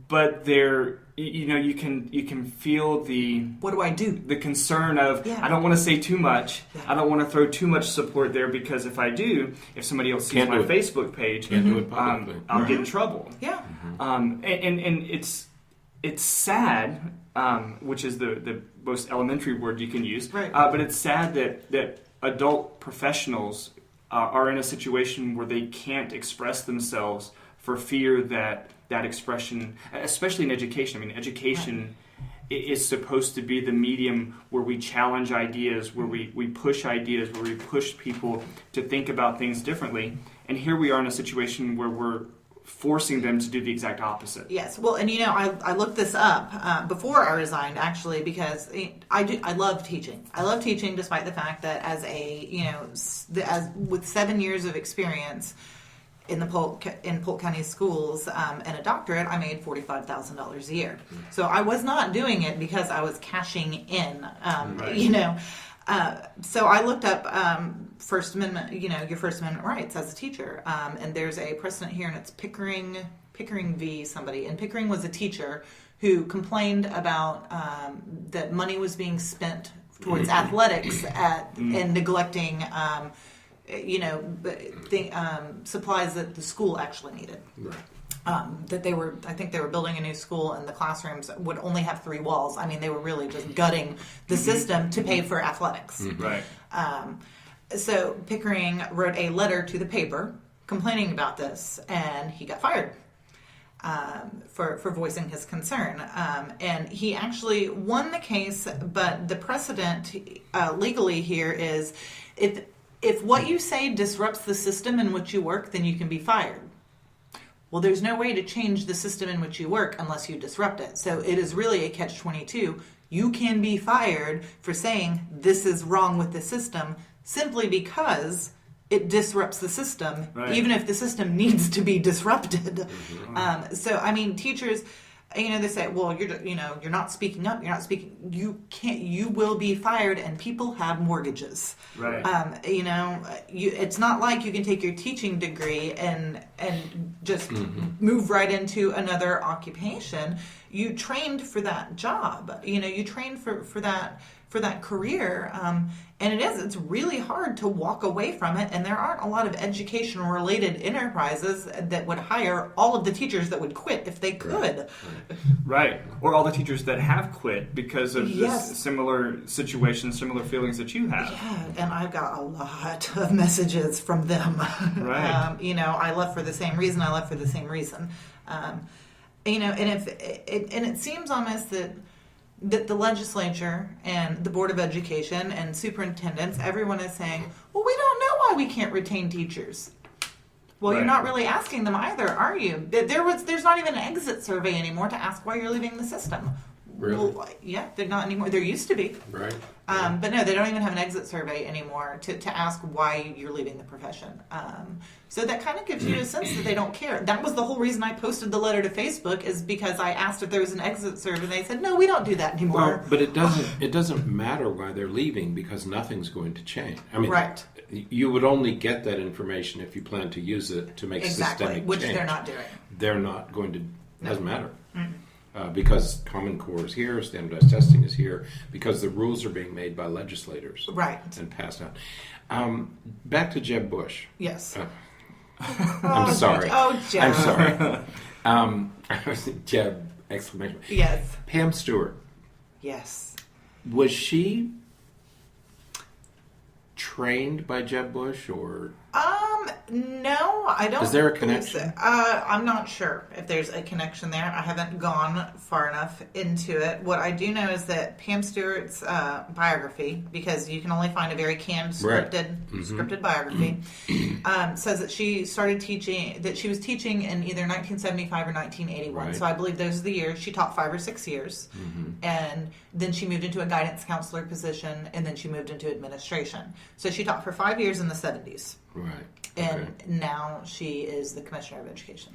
but they're, you know, you can feel the What do I do? the concern of I don't want to say too much. I don't want to throw too much support there, because if I do, if somebody else sees my Facebook page, Can't do it publicly. I'll get in trouble. Yeah. And it's sad, which is the most elementary word you can use. Right. But it's sad that adult professionals are in a situation where they can't express themselves for fear that expression, especially in education. I mean, education is supposed to be the medium where we challenge ideas, where we push ideas, where we push people to think about things differently. And here we are in a situation where we're forcing them to do the exact opposite. Yes. Well, and you know, I looked this up before I resigned, actually, because I love teaching. I love teaching, despite the fact that as with 7 years of experience in Polk County schools and a doctorate, I made $45,000 a year. So I was not doing it because I was cashing in. Right. You know. So I looked up First Amendment, you know, your First Amendment rights as a teacher, and there's a precedent here, and it's Pickering Pickering v. somebody, and Pickering was a teacher who complained about that money was being spent towards athletics and neglecting, supplies that the school actually needed. Right. I think they were building a new school, and the classrooms would only have 3 walls. I mean, they were really just gutting the system to pay for athletics. Right. So Pickering wrote a letter to the paper complaining about this, and he got fired for voicing his concern. And he actually won the case, but the precedent legally here is if what you say disrupts the system in which you work, then you can be fired. Well, there's no way to change the system in which you work unless you disrupt it. So it is really a catch-22. You can be fired for saying this is wrong with the system simply because it disrupts the system, right. even if the system needs to be disrupted. Mm-hmm. So, I mean, teachers, they say, well, you're not speaking up. You're not speaking. You can't. You will be fired, and people have mortgages. Right. It's not like you can take your teaching degree and just move right into another occupation. You trained for that job. You trained for that career. And it's really hard to walk away from it, and there aren't a lot of educational-related enterprises that would hire all of the teachers that would quit if they could. Right. Or all the teachers that have quit because of this similar situation, similar feelings that you have. Yeah, and I've got a lot of messages from them. Right. I left for the same reason, and it seems almost that the legislature and the Board of Education and superintendents, everyone is saying, well, we don't know why we can't retain teachers. Well, You're not really asking them either, are you? There's not even an exit survey anymore to ask why you're leaving the system. Really? Well, yeah, they're not anymore. There used to be. Right. But no, they don't even have an exit survey anymore to ask why you're leaving the profession. So that kind of gives you a sense that they don't care. That was the whole reason I posted the letter to Facebook, is because I asked if there was an exit survey, and they said, no, we don't do that anymore. Well, but it doesn't matter why they're leaving, because nothing's going to change. I mean, right. You would only get that information if you plan to use it to make systemic change. Which they're not doing. They're not going to. Doesn't matter. Because Common Core is here, standardized testing is here, because the rules are being made by legislators. Right. And passed out. Back to Jeb Bush. Yes. I'm sorry. Jeb. I'm sorry. Jeb, exclamation. Yes. Pam Stewart. Yes. Was she trained by Jeb Bush, or? No, I don't. Is there a connection? So. I'm not sure if there's a connection there. I haven't gone far enough into it. What I do know is that Pam Stewart's biography, because you can only find a very canned, scripted biography, says that she started teaching, that she was teaching in either 1975 or 1981. Right. So I believe those are the years. She taught 5 or 6 years. And then she moved into a guidance counselor position, and then she moved into administration. So she taught for 5 years in the 70s. Right. And now she is the Commissioner of Education.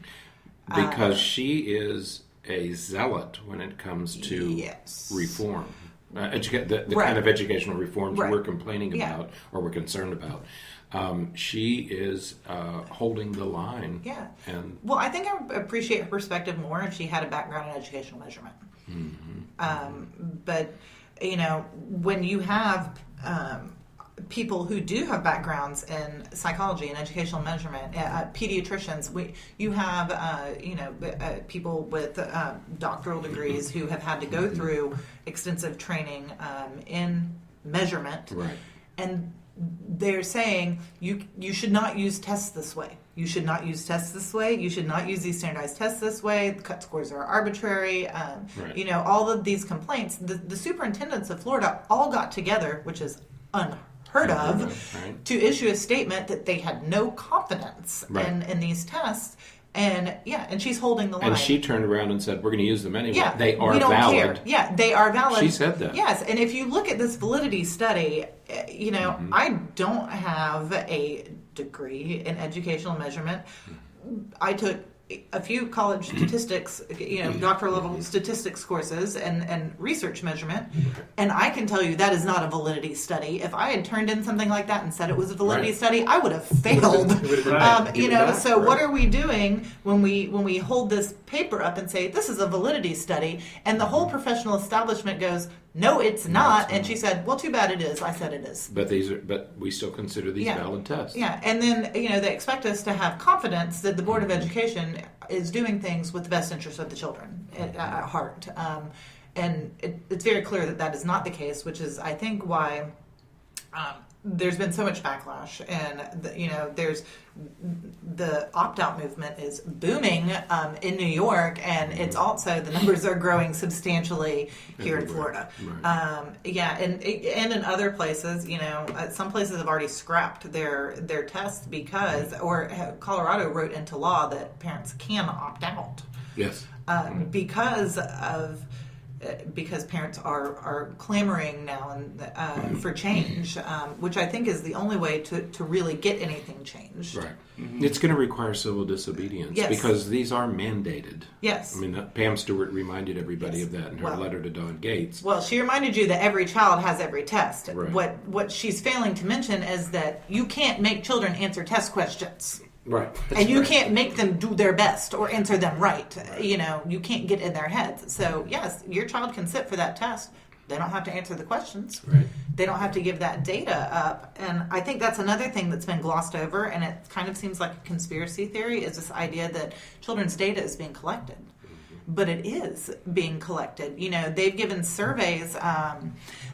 Because she is a zealot when it comes to reform. The kind of educational reforms we're complaining about or we're concerned about. She is holding the line. Yeah. And well, I think I would appreciate her perspective more if she had a background in educational measurement. But, when you have people who do have backgrounds in psychology and educational measurement, pediatricians, you have people with doctoral degrees who have had to go through extensive training in measurement, and they're saying you should not use tests this way. You should not use tests this way. You should not use these standardized tests this way. The cut scores are arbitrary. All of these complaints. The superintendents of Florida all got together, which is unheard of, to issue a statement that they had no confidence in these tests. And she's holding the line. And she turned around and said, we're going to use them anyway. Yeah, they are we don't valid. Care. Yeah, they are valid. She said that. Yes, and if you look at this validity study, I don't have a degree in educational measurement. I took a few college statistics, doctoral level statistics courses and research measurement, and I can tell you that is not a validity study. If I had turned in something like that and said it was a validity study, I would have failed. So what are we doing when we hold this paper up and say this is a validity study, and the whole professional establishment goes, no, it's not. And she said, well, too bad it is. I said it is. But we still consider these valid tests. Yeah, and then they expect us to have confidence that the Board of Education is doing things with the best interest of the children at heart. And it's very clear that is not the case, which is, I think, why there's been so much backlash, and there's the opt-out movement is booming in New York, and it's also the numbers are growing substantially here in Florida. And in other places, some places have already scrapped their tests because, or Colorado wrote into law that parents can opt out. Yes. Because parents are clamoring now and for change, which I think is the only way to really get anything changed. Right. Mm-hmm. It's going to require civil disobedience because these are mandated. Yes. I mean, Pam Stewart reminded everybody of that in her letter to Don Gates. Well, she reminded you that every child has every test. Right. What she's failing to mention is that you can't make children answer test questions. Right. And you can't make them do their best or answer them right. You can't get in their heads. So, yes, your child can sit for that test. They don't have to answer the questions. Right. They don't have to give that data up. And I think that's another thing that's been glossed over, and it kind of seems like a conspiracy theory, is this idea that children's data is being collected. But it is being collected. They've given surveys.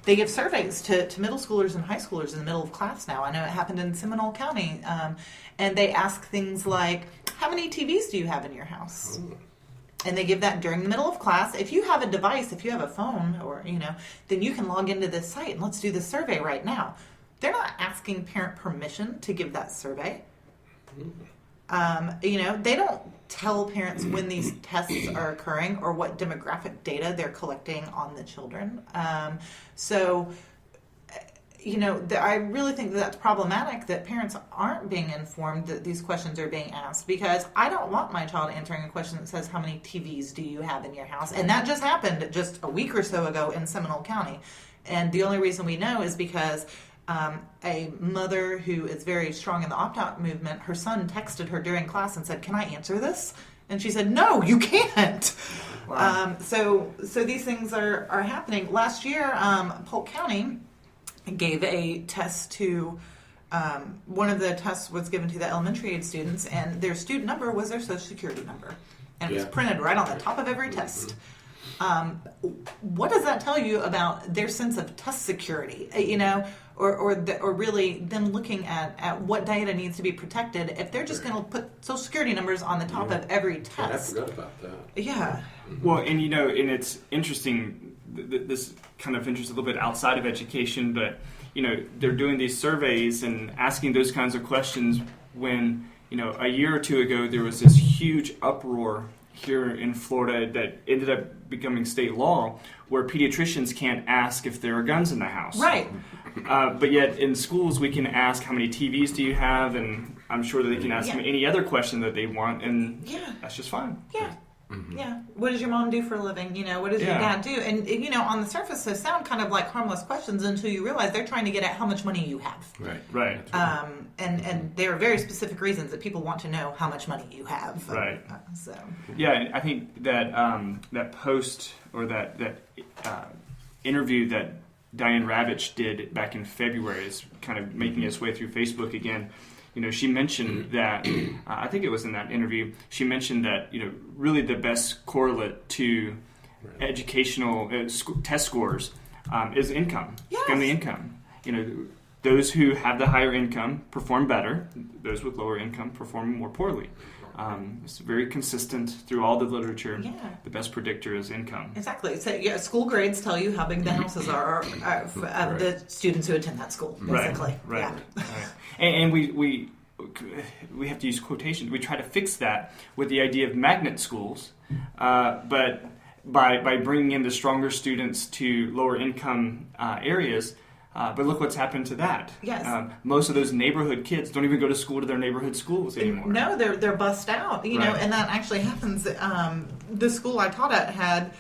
They give surveys to middle schoolers and high schoolers in the middle of class now. I know it happened in Seminole County. And they ask things like, how many TVs do you have in your house? And they give that during the middle of class. If you have a device, if you have a phone, or, then you can log into this site and let's do the survey right now. They're not asking parent permission to give that survey. They don't tell parents when these tests are occurring or what demographic data they're collecting on the children. I really think that's problematic that parents aren't being informed that these questions are being asked, because I don't want my child answering a question that says, how many TVs do you have in your house? And that just happened just a week or so ago in Seminole County. And the only reason we know is because a mother who is very strong in the opt-out movement, her son texted her during class and said, can I answer this? And she said, no, you can't. Wow. So these things are happening. Last year, Polk County gave a test to, one of the tests was given to the elementary age students, and their student number was their social security number. And it was printed right on the top of every test. What does that tell you about their sense of test security? Or really them looking at what data needs to be protected if they're just going to put social security numbers on the top of every test. I forgot about that. Yeah. Well, and it's interesting. This kind of interests a little bit outside of education, but they're doing these surveys and asking those kinds of questions when a year or two ago there was this huge uproar here in Florida that ended up becoming state law, where pediatricians can't ask if there are guns in the house. Right. But yet in schools we can ask how many TVs do you have, and I'm sure that they can ask them any other question that they want, and that's just fine. Yeah. Mm-hmm. Yeah. What does your mom do for a living? What does your dad do? And, on the surface, they sound kind of like harmless questions until you realize they're trying to get at how much money you have. Right. And there are very specific reasons that people want to know how much money you have. Right. Yeah, I think that that post or that interview that Diane Ravitch did back in February is kind of making its way through Facebook again. She mentioned that, I think it was in that interview, she mentioned that, really the best correlate to educational test scores is income, family income. Those who have the higher income perform better. Those with lower income perform more poorly. It's very consistent through all the literature. Yeah. The best predictor is income. Exactly. So school grades tell you how big the houses are of the students who attend that school, basically. Right. Yeah. Right. And we have to use quotations. We try to fix that with the idea of magnet schools, but by bringing in the stronger students to lower income areas, But look what's happened to that. Yes. Most of those neighborhood kids don't even go to school to their neighborhood schools anymore. No, they're bussed out, you know, and that actually happens. The school I taught at had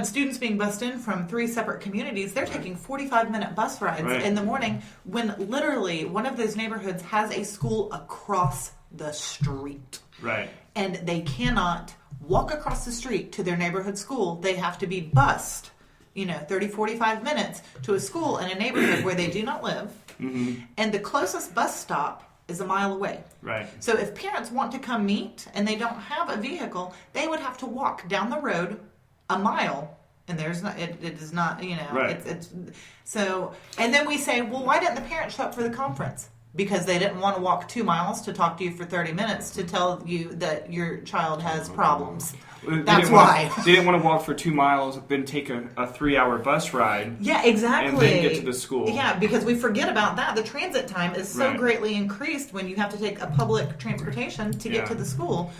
students being bussed in from 3 separate communities. They're taking 45-minute bus rides in the morning when literally one of those neighborhoods has a school across the street. Right. And they cannot walk across the street to their neighborhood school. They have to be bussed, 30, 45 minutes to a school in a neighborhood where they do not live. Mm-hmm. And the closest bus stop is a mile away. Right. So if parents want to come meet and they don't have a vehicle, they would have to walk down the road a mile. And there's not, it is not, right. it's so, and then we say, well, why didn't the parents show up for the conference? Because they didn't want to walk 2 miles to talk to you for 30 minutes to tell you that your child has problems. That's why. They didn't want to walk for 2 miles, then take a 3-hour bus ride. Yeah, exactly. And then get to the school. Yeah, because we forget about that. The transit time is so greatly increased when you have to take a public transportation to get to the school.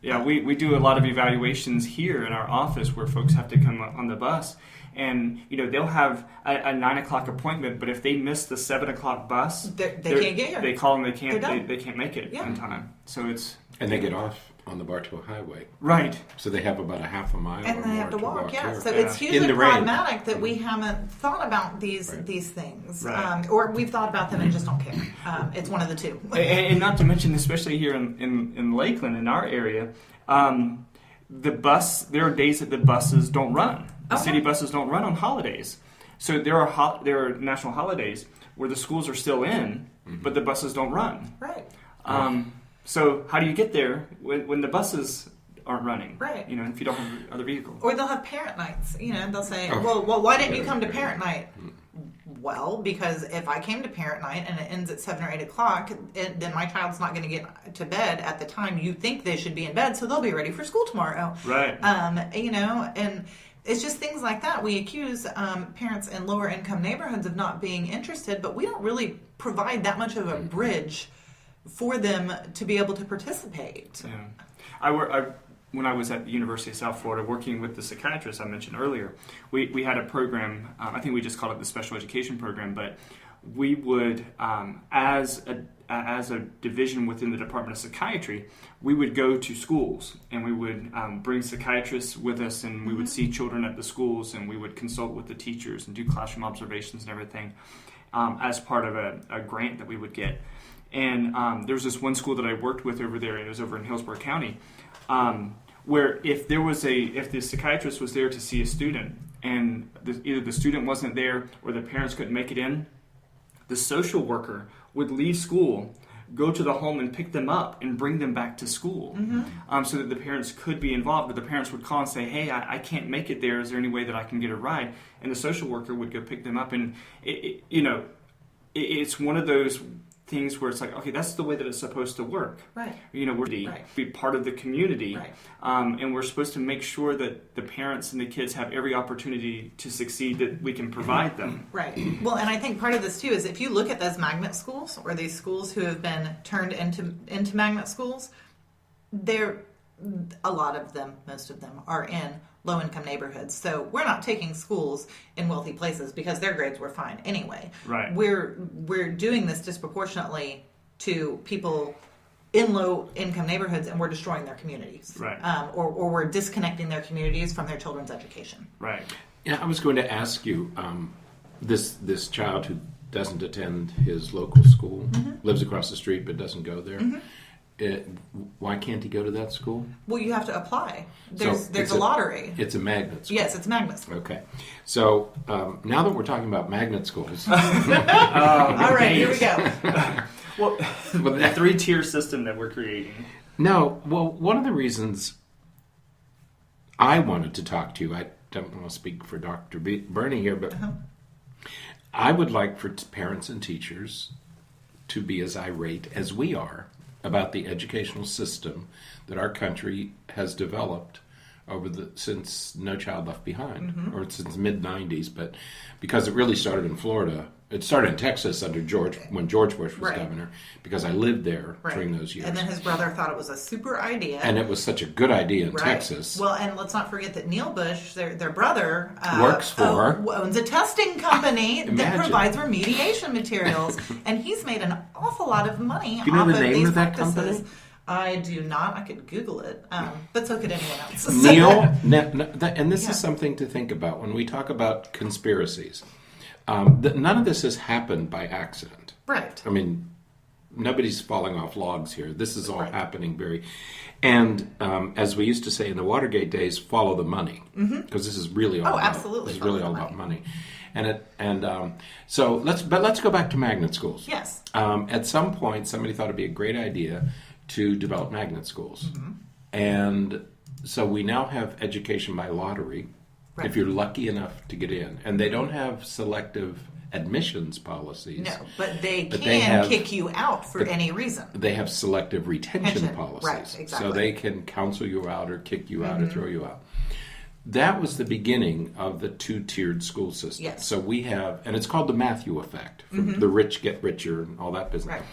Yeah, we do a lot of evaluations here in our office where folks have to come on the bus. And, they'll have a 9 o'clock appointment, but if they miss the 7 o'clock bus, they can't get here. They call them, they can't make it on time. So it's... And they get off on the Bartow Highway. Right. So they have about a half a mile and or they more have to walk, here. So it's hugely problematic that we haven't thought about these things. Right. Or we've thought about them and just don't care. It's one of the two. And not to mention, especially here in Lakeland, in our area, there are days that the buses don't run. The city buses don't run on holidays. So there are national holidays where the schools are still in, but the buses don't run. Right. So how do you get there when the buses aren't running? Right. If you don't have other vehicles. Or they'll have parent nights. They'll say, well, why didn't you come to parent night? Well, because if I came to parent night and it ends at 7 or 8 o'clock, then my child's not going to get to bed at the time you think they should be in bed, so they'll be ready for school tomorrow. Right. And it's just things like that. We accuse parents in lower income neighborhoods of not being interested, but we don't really provide that much of a bridge for them to be able to participate. Yeah. When I was at the University of South Florida working with the psychiatrist I mentioned earlier, we had a program, I think we just called it the special education program, but we would, as a division within the Department of Psychiatry, we would go to schools and we would bring psychiatrists with us, and we would see children at the schools, and we would consult with the teachers and do classroom observations and everything as part of a grant that we would get. And there was this one school that I worked with over there, it was over in Hillsborough County, where if the psychiatrist was there to see a student and either the student wasn't there or the parents couldn't make it in, the social worker would leave school, go to the home and pick them up and bring them back to school, so that the parents could be involved. But the parents would call and say, hey, I can't make it there. Is there any way that I can get a ride? And the social worker would go pick them up. And, it's one of those things where it's like, okay, that's the way that it's supposed to work. Right. We're to be part of the community. Right. And we're supposed to make sure that the parents and the kids have every opportunity to succeed that we can provide them. Right. Well, and I think part of this too is if you look at those magnet schools or these schools who have been turned into magnet schools, a lot of them, most of them, are in low-income neighborhoods. So we're not taking schools in wealthy places because their grades were fine anyway. Right. We're doing this disproportionately to people in low-income neighborhoods, and we're destroying their communities. Right. Or we're disconnecting their communities from their children's education. Right. Yeah, I was going to ask you, this child who doesn't attend his local school, lives across the street but doesn't go there. Why can't he go to that school? Well, you have to apply. There's a lottery. It's a magnet school. Yes, it's magnet school. Okay. So now that we're talking about magnet schools. All right, here we go. Well, the 3-tier system that we're creating. No, well, one of the reasons I wanted to talk to you, I don't want to speak for Dr. Berney here, but I would like for parents and teachers to be as irate as we are about the educational system that our country has developed since No Child Left Behind, or since the mid-'90s, but because it really started in Florida It started in Texas under when George Bush was Right. governor, because I lived there during those years. And then his brother thought it was a super idea. And it was such a good idea in Right. Texas. Well, and let's not forget that Neil Bush, their brother, Works for... owns a testing company that Imagine. provides remediation materials. And he's made an awful lot of money Do you know off the of name these of that practices. company? I do not. I could Google it. But so could anyone else. Neil, and this Yeah. is something to think about when we talk about conspiracies. None of this has happened by accident. Right. I mean, nobody's falling off logs here. This is all Right. happening and as we used to say in the Watergate days, follow the money, because this is really all absolutely, this is follow really the all money. about money. So let's go back to magnet schools. Yes. At some point, somebody thought it'd be a great idea to develop magnet schools, and so we now have education by lottery. Right. If you're lucky enough to get in, and they don't have selective admissions policies. No, but they But can they have- kick you out for any reason. They have selective retention Retention, policies. right, exactly. So they can counsel you out or kick you out or throw you out. That was the beginning of the two-tiered school system. Yes. So we have, and it's called the Matthew effect. The rich get richer and all that business. Right.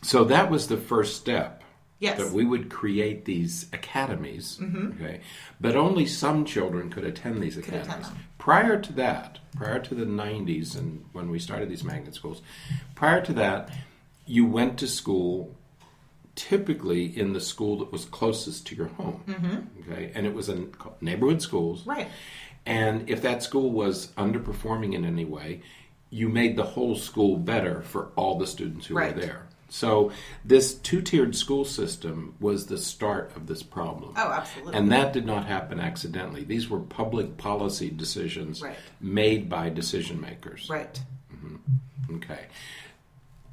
So that was the first step. Yes. That we would create these academies, okay, but only some children could attend these academies. attend them. Prior to that, prior to the 90s and when we started these magnet schools, prior to that, you went to school typically in the school that was closest to your home, okay, and it was in neighborhood schools. Right. And if that school was underperforming in any way, you made the whole school better for all the students who Right. were there. So this two-tiered school system was the start of this problem. Oh, absolutely. And that did not happen accidentally. These were public policy decisions Right. made by decision makers. Right. Okay.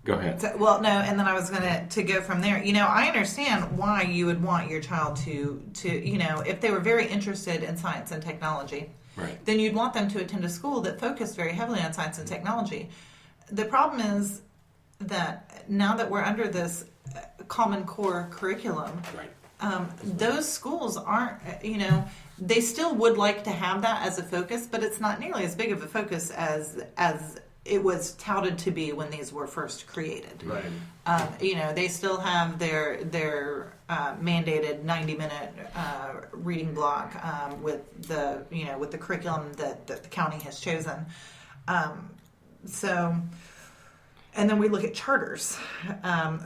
Go ahead. So, well, no, and then I was going to go from there. I understand why you would want your child to if they were very interested in science and technology, Right. then you'd want them to attend a school that focused very heavily on science and technology. The problem is that now that we're under this Common Core curriculum, Right. those schools aren't, they still would like to have that as a focus, but it's not nearly as big of a focus as it was touted to be when these were first created. Right. They still have their mandated 90-minute reading block with the curriculum that the county has chosen. And then we look at charters.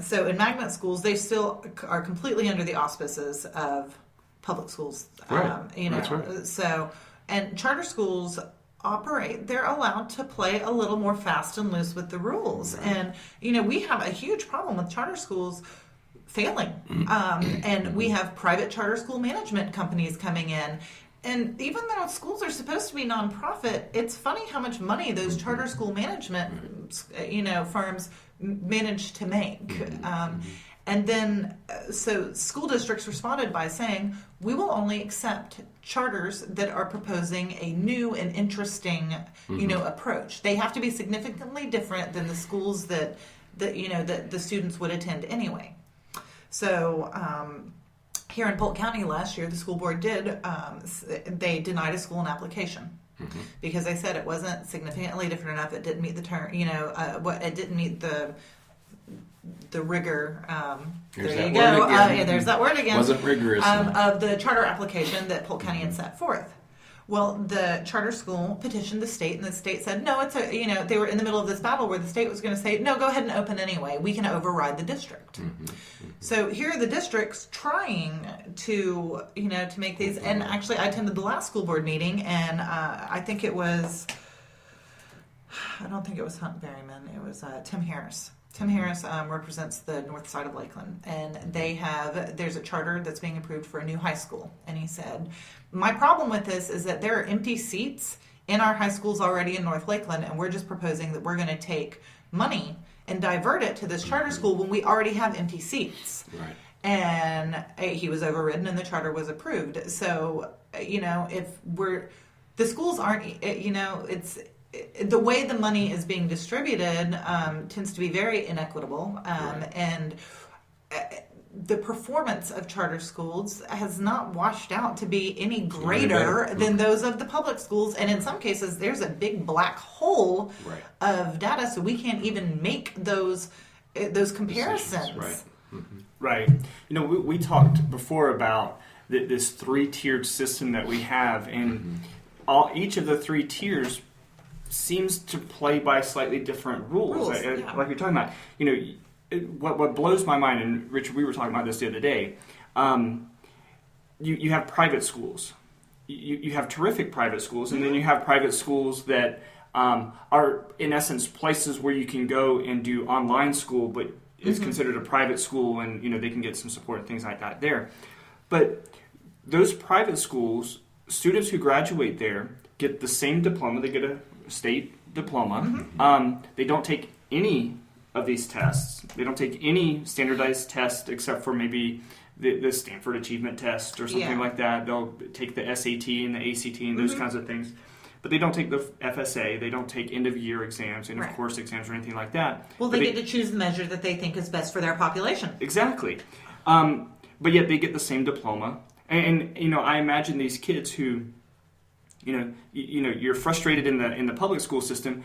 So in magnet schools, they still are completely under the auspices of public schools. Right. That's right. So, and charter schools operate, they're allowed to play a little more fast and loose with the rules. Right. And, we have a huge problem with charter schools failing. And we have private charter school management companies coming in. And even though schools are supposed to be nonprofit, it's funny how much money those charter school management, firms manage to make. And then, so school districts responded by saying, we will only accept charters that are proposing a new and interesting, approach. They have to be significantly different than the schools that the students would attend anyway. So, here in Polk County last year, the school board they denied a school an application because they said it wasn't significantly different enough. It didn't meet the term, it didn't meet the rigor. There's there you that go. word again. Yeah, there's that word again. Wasn't rigorous of the charter application that Polk County had set forth. Well, the charter school petitioned the state, and the state said, no, it's they were in the middle of this battle where the state was going to say, no, go ahead and open anyway. We can override the district. So here are the districts trying to, to make these. And actually, I attended the last school board meeting, and I think it was, I don't think it was Hunt Berryman. It was Tim Harris. Tim Harris represents the north side of Lakeland, and there's a charter that's being approved for a new high school. And he said, my problem with this is that there are empty seats in our high schools already in North Lakeland, and we're just proposing that we're going to take money and divert it to this charter school when we already have empty seats. Right. And he was overridden, and the charter was approved. So, if the schools aren't, it's, the way the money is being distributed tends to be very inequitable, and the performance of charter schools has not washed out to be any greater than those of the public schools. And in some cases, there's a big black hole of data, so we can't even make those comparisons. Right. Mm-hmm. Right. We talked before about this 3-tiered system that we have, and each of the 3 tiers seems to play by slightly different rules. Like you're talking about, what blows my mind, and Richard, we were talking about this the other day. You have private schools. You have terrific private schools, and then you have private schools that are, in essence, places where you can go and do online school, but is considered a private school, and they can get some support and things like that there. But those private schools, students who graduate there get the same diploma. They get a state diploma. They don't take any of these tests. They don't take any standardized test except for maybe the Stanford Achievement Test or something like that. They'll take the SAT and the ACT and those kinds of things. But they don't take the FSA. They don't take end-of-year exams, end-of-course exams, or anything like that. Well, they get to choose the measure that they think is best for their population. Exactly. But yet they get the same diploma. And I imagine these kids who, you're frustrated in the public school system.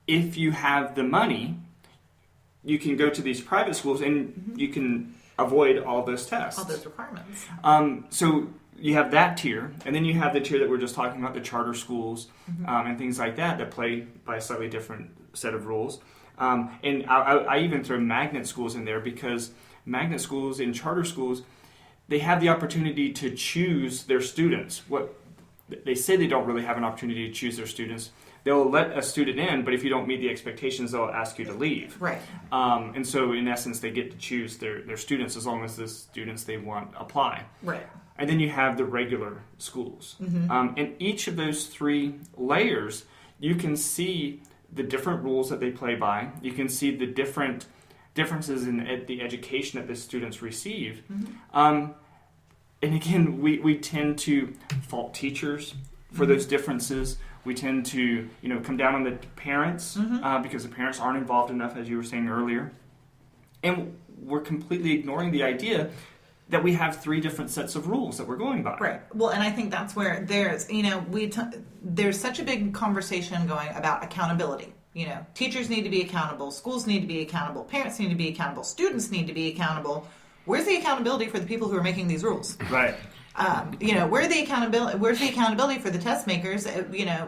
If you have the money, you can go to these private schools and you can avoid all those tests. All those requirements. So you have that tier, and then you have the tier that we're just talking about, the charter schools and things like that play by a slightly different set of rules. And I even throw magnet schools in there, because magnet schools and charter schools, they have the opportunity to choose their students. What they say, they don't really have an opportunity to choose their students. They'll let a student in, but if you don't meet the expectations, they'll ask you to leave. Right. And so, in essence, they get to choose their students as long as the students they want apply. Right. And then you have the regular schools. And each of those 3 layers, you can see the different rules that they play by. You can see the differences in the education that the students receive. And again, we tend to fault teachers for those differences. We tend to, come down on the parents because the parents aren't involved enough, as you were saying earlier. And we're completely ignoring the idea that we have 3 different sets of rules that we're going by. Right. Well, and I think that's where there's, there's such a big conversation going about accountability. Teachers need to be accountable, schools need to be accountable, parents need to be accountable, students need to be accountable. Where's the accountability for the people who are making these rules? Right. Where's the accountability for the test makers?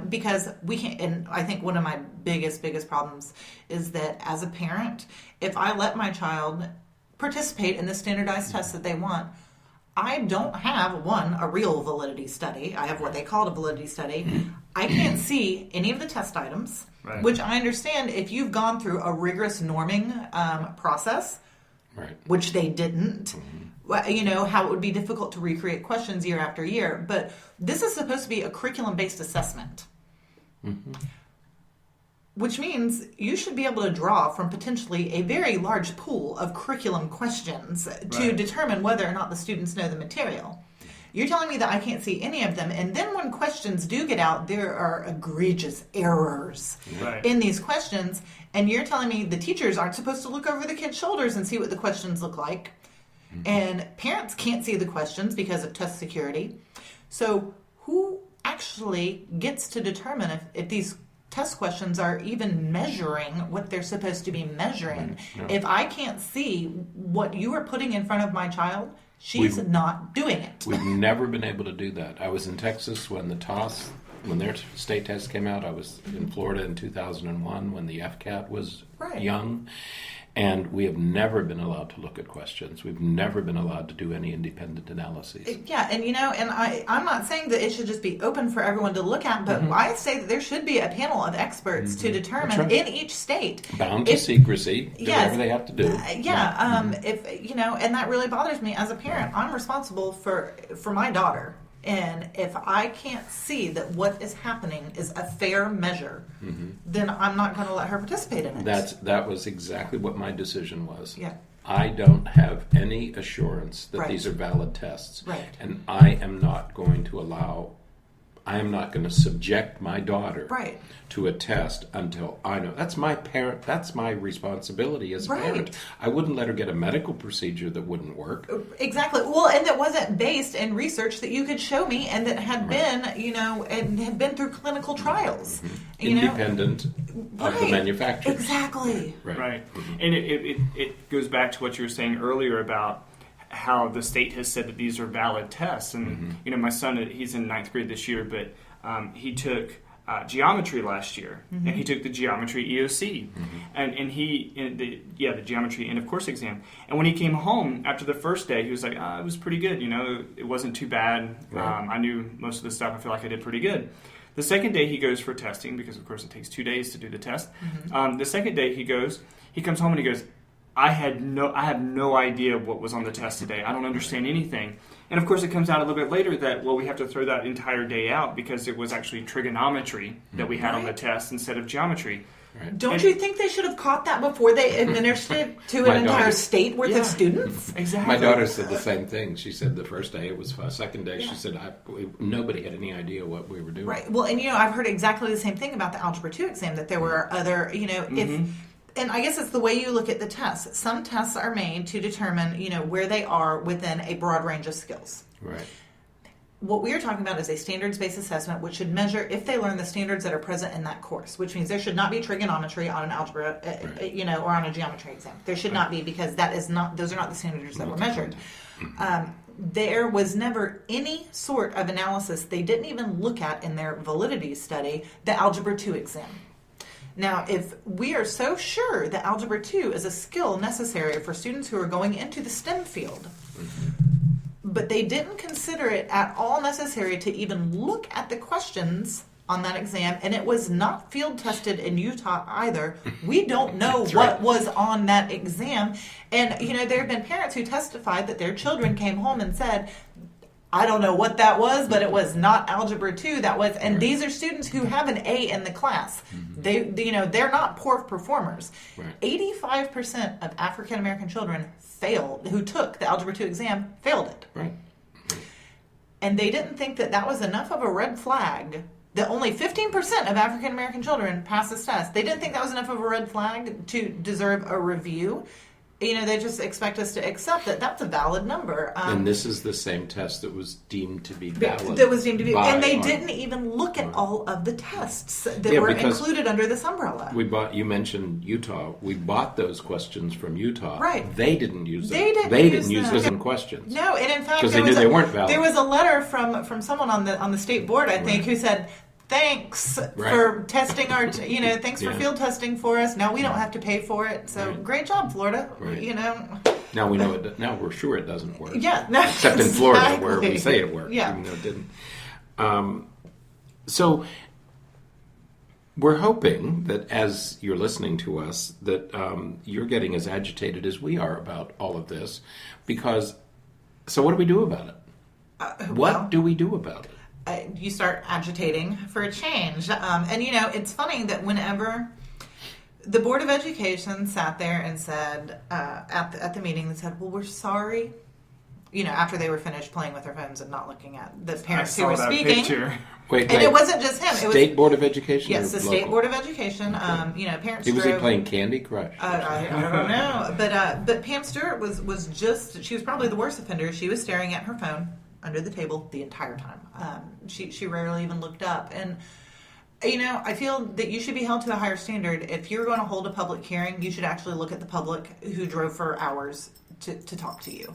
Because we can't. And I think one of my biggest problems is that as a parent, if I let my child participate in the standardized tests that they want, I don't have a real validity study. I have what they call a validity study. I can't see any of the test items, which I understand if you've gone through a rigorous norming process, which they didn't. How it would be difficult to recreate questions year after year. But this is supposed to be a curriculum-based assessment, which means you should be able to draw from potentially a very large pool of curriculum questions to determine whether or not the students know the material. You're telling me that I can't see any of them, and then when questions do get out, there are egregious errors in these questions, and you're telling me the teachers aren't supposed to look over the kids' shoulders and see what the questions look like. And parents can't see the questions because of test security. So who actually gets to determine if these test questions are even measuring what they're supposed to be measuring? If I can't see what you are putting in front of my child, she's not doing it. We've never been able to do that. I was in Texas when when their state test came out. I was in Florida in 2001 when the FCAT was young. And we have never been allowed to look at questions. We've never been allowed to do any independent analyses. Yeah, and I'm not saying that it should just be open for everyone to look at, but I say that there should be a panel of experts to determine in each state. Bound to secrecy, do whatever they have to do. If and that really bothers me as a parent. I'm responsible for my daughter. And if I can't see that what is happening is a fair measure, then I'm not going to let her participate in it. That was exactly what my decision was. Yeah. I don't have any assurance that these are valid tests. Right. And I am not going to allow I am not going to subject my daughter Right. to a test until I know. That's my parent. That's my responsibility as a parent. I wouldn't let her get a medical procedure that wouldn't work. Exactly. Well, and that wasn't based in research that you could show me, and that had been, and had been through clinical trials. Independent of the manufacturers. Exactly. Right. And it goes back to what you were saying earlier about how the state has said that these are valid tests. And, my son, he's in 9th grade this year, but he took geometry last year, and he took the geometry EOC, and the geometry end of course exam. And when he came home after the first day, he was like, it was pretty good, it wasn't too bad. Right. I knew most of the stuff. I feel like I did pretty good. The second day he goes for testing, because of course it takes 2 days to do the test. The second day he comes home and he goes, I have no idea what was on the test today. I don't understand anything. And of course it comes out a little bit later that, we have to throw that entire day out because it was actually trigonometry that we had on the test instead of geometry. Right. Don't you think they should have caught that before they administered it to an entire state worth of students? Exactly. My daughter said the same thing. She said the first day it was fun. Second day she said nobody had any idea what we were doing. Right. Well, and I've heard exactly the same thing about the Algebra 2 exam, that there were other, and I guess it's the way you look at the tests. Some tests are made to determine, where they are within a broad range of skills. Right. What we are talking about is a standards-based assessment, which should measure if they learn the standards that are present in that course, which means there should not be trigonometry on an algebra, or on a geometry exam. There should not be, because those are not the standards that were measured. There was never any sort of analysis. They didn't even look at in their validity study the Algebra 2 exam. Now, if we are so sure that Algebra 2 is a skill necessary for students who are going into the STEM field, but they didn't consider it at all necessary to even look at the questions on that exam, and it was not field tested in Utah either. We don't know what was on that exam. And, there have been parents who testified that their children came home and said, I don't know what that was, but it was not Algebra 2. That was, and these are students who have an A in the class. They're not poor performers. 85% of African American children who took the Algebra 2 exam, failed it. Right. And they didn't think that was enough of a red flag. That only 15% of African American children pass this test. They didn't think that was enough of a red flag to deserve a review. They just expect us to accept that that's a valid number. And this is the same test that was deemed to be valid. And they didn't even look at all of the tests that were included under this umbrella. You mentioned Utah. We bought those questions from Utah. Right. They didn't use them. They didn't use those in questions. No, and in fact, because they knew they weren't valid. There was a letter from someone on the state board, I think, who said, thanks for testing our, thanks for field testing for us. Now we don't have to pay for it. So great job, Florida. Right. Now we know it. Now we're sure it doesn't work. Yeah. No, except in Florida where we say it worked, yeah. even though it didn't. So we're hoping that as you're listening to us, that you're getting as agitated as we are about all of this. So what do we do about it? What do we do about it? You start agitating for a change. And, it's funny that whenever the Board of Education sat there and said, at the meeting, they said, well, we're sorry. After they were finished playing with their phones and not looking at the parents who were speaking. Wait, and it wasn't just him. It was State Board of Education? Yes, the State Board of Education. Parents was he playing Candy Crush? I don't know. But Pam Stewart was just, she was probably the worst offender. She was staring at her phone under the table the entire time. She rarely even looked up. And, I feel that you should be held to a higher standard. If you're going to hold a public hearing, you should actually look at the public who drove for hours to talk to you.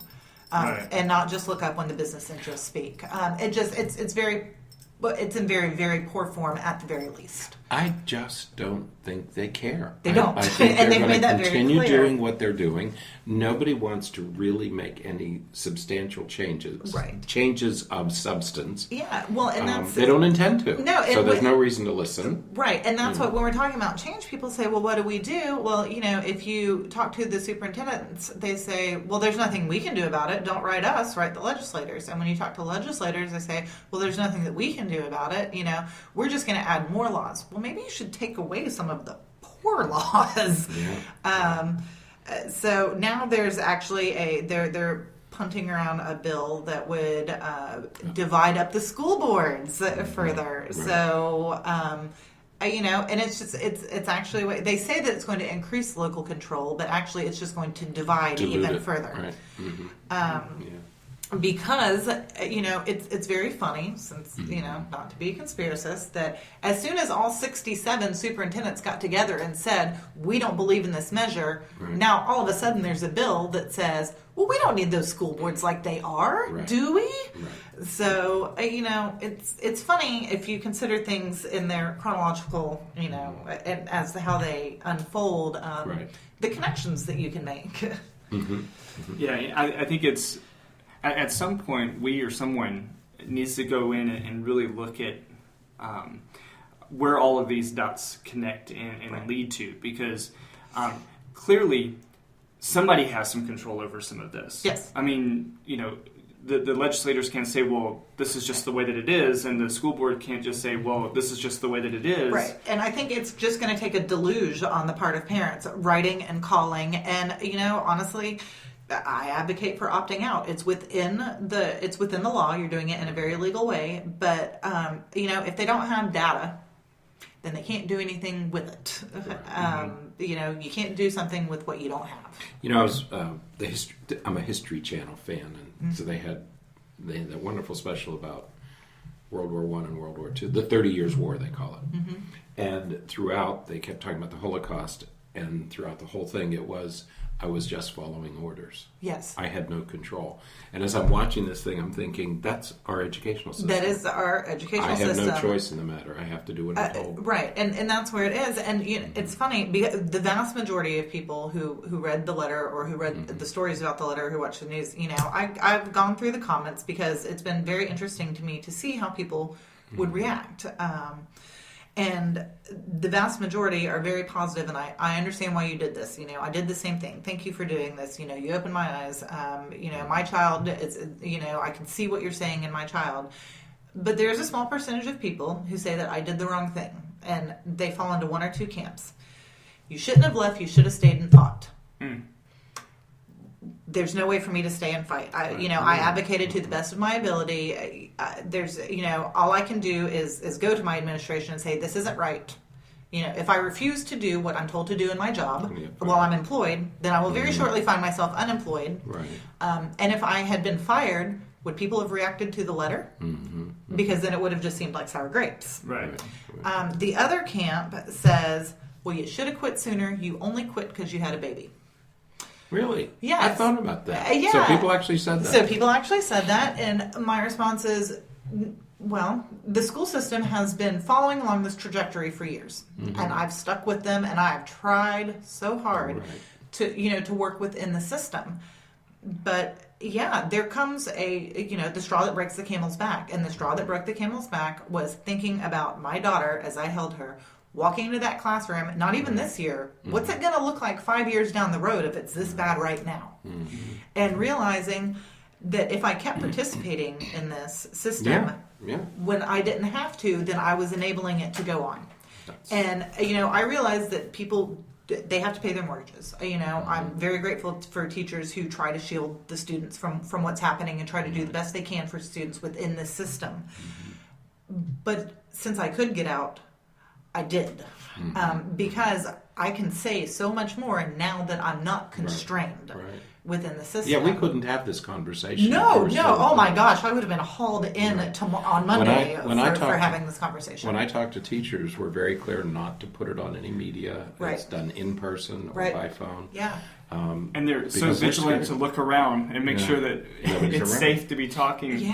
And not just look up when the business interests speak. It's in very, very poor form at the very least. I just don't think they care. They don't. I think and they're they've made that very clear. continue doing what they're doing. Nobody wants to really make any substantial changes. Right. Changes of substance. Yeah, well, and that's... they don't intend to. No. So there's no reason to listen. Right, and that's what, when we're talking about change, people say, well, what do we do? Well, if you talk to the superintendents, they say, well, there's nothing we can do about it. Don't write us, write the legislators. And when you talk to legislators, they say, well, there's nothing that we can do about it. We're just going to add more laws. Well, maybe you should take away some of the poor laws. Yeah. So now there's actually they're punting around a bill that would divide up the school boards further. Right. So, and it's actually, they say that it's going to increase local control, but actually it's just going to divide even further. Right. Mm-hmm. Because, it's very funny, since, not to be a conspiracist, that as soon as all 67 superintendents got together and said, we don't believe in this measure, now all of a sudden there's a bill that says, well, we don't need those school boards like they are, do we? Right. So, it's funny if you consider things in their chronological, and as to how they unfold, the connections that you can make. Mm-hmm. Mm-hmm. Yeah, I think it's... At some point, we or someone needs to go in and really look at where all of these dots connect and lead to, because clearly somebody has some control over some of this. Yes. I mean, the legislators can't say, well, this is just the way that it is, and the school board can't just say, well, this is just the way that it is. Right. And I think it's just going to take a deluge on the part of parents, writing and calling, and, honestly... I advocate for opting out. It's within the law. You're doing it in a very legal way. But if they don't have data, then they can't do anything with it. You can't do something with what you don't have. I was I'm a History Channel fan, and so they had that wonderful special about World War I and World War II, the 30 Years' War they call it. Mm-hmm. And throughout they kept talking about the Holocaust, and throughout the whole thing it was, I was just following orders. Yes. I had no control. And as I'm watching this thing, I'm thinking, that's our educational system. That is our educational system. I have no choice in the matter. I have to do what I'm told. Right. And that's where it is. And it's funny, because the vast majority of people who read the letter, or who read the stories about the letter, who watch the news, I've gone through the comments, because it's been very interesting to me to see how people would react. And the vast majority are very positive, and I understand why you did this. I did the same thing. Thank you for doing this. You opened my eyes. My child, I can see what you're saying in my child. But there's a small percentage of people who say that I did the wrong thing, and they fall into one or two camps. You shouldn't have left. You should have stayed and fought. There's no way for me to stay and fight. I advocated to the best of my ability. All I can do is go to my administration and say, this isn't right. If I refuse to do what I'm told to do in my job while I'm employed, then I will very shortly find myself unemployed. Right. And if I had been fired, would people have reacted to the letter? Mm-hmm. Because then it would have just seemed like sour grapes. Right. The other camp says, well, you should have quit sooner. You only quit because you had a baby. Really? Yeah. I thought about that. Yeah. So people actually said that. And my response is, well, the school system has been following along this trajectory for years, and I've stuck with them, and I've tried so hard to work within the system. But yeah, there comes the straw that breaks the camel's back, and the straw that broke the camel's back was thinking about my daughter as I held her, walking into that classroom, not even this year, what's it going to look like 5 years down the road if it's this bad right now? And realizing that if I kept participating in this system, when I didn't have to, then I was enabling it to go on. And, I realized that people, they have to pay their mortgages. I'm very grateful for teachers who try to shield the students from what's happening and try to do the best they can for students within this system. But since I could get out, I did, because I can say so much more now that I'm not constrained within the system. Yeah, we couldn't have this conversation. No. Oh my gosh, I would have been hauled in on Monday for having this conversation. When I talk to teachers, we're very clear not to put it on any media. It's done in person or by phone. Yeah. And they're so vigilant to look around and make sure that it's safe to be talking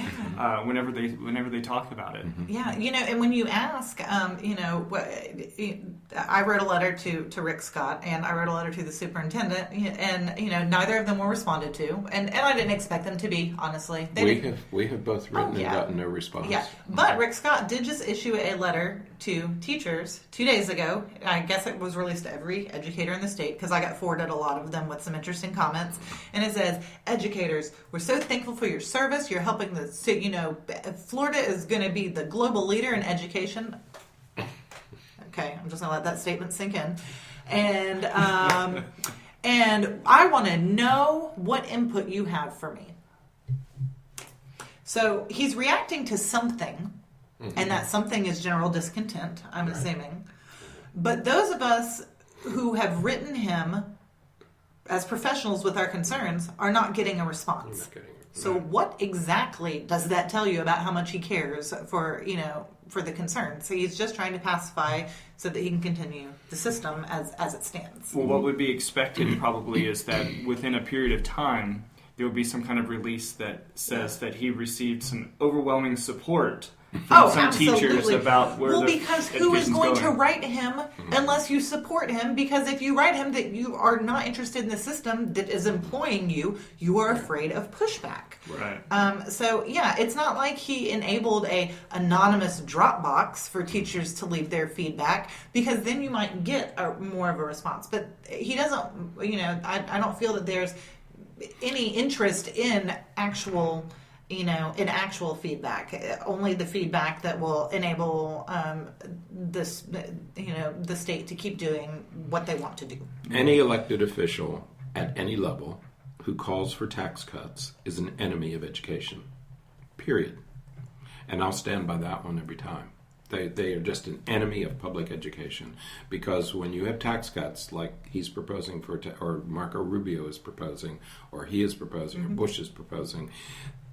whenever they talk about it. Yeah, and when you ask, I wrote a letter to Rick Scott, and I wrote a letter to the superintendent, and neither of them were responded to, and I didn't expect them to be, honestly. We have both written and gotten no response. Yeah, but Rick Scott did just issue a letter to teachers 2 days ago. I guess it was released to every educator in the state, because I got forwarded a lot of them with some interesting comments, and it says, educators, we're so thankful for your service. You're helping Florida is going to be the global leader in education. Okay, I'm just going to let that statement sink in. And and I want to know what input you have for me. So he's reacting to something, and that something is general discontent, I'm assuming. But those of us who have written him as professionals with our concerns are not getting a response. So what exactly does that tell you about how much he cares for the concern? So he's just trying to pacify so that he can continue the system as it stands. Well, what would be expected probably is that within a period of time, there will be some kind of release that says that he received some overwhelming support from some teachers about where because who is going to write him unless you support him? Because if you write him that you are not interested in the system that is employing you, you are afraid of pushback. Right. So yeah, it's not like he enabled a anonymous Dropbox for teachers to leave their feedback, because then you might get more of a response. But he doesn't. I don't feel that there's any interest in actual feedback. Only the feedback that will enable the state to keep doing what they want to do. Any elected official at any level who calls for tax cuts is an enemy of education. Period. And I'll stand by that one every time. They are just an enemy of public education, because when you have tax cuts like he's proposing or Marco Rubio is proposing, or he is proposing, or Bush is proposing,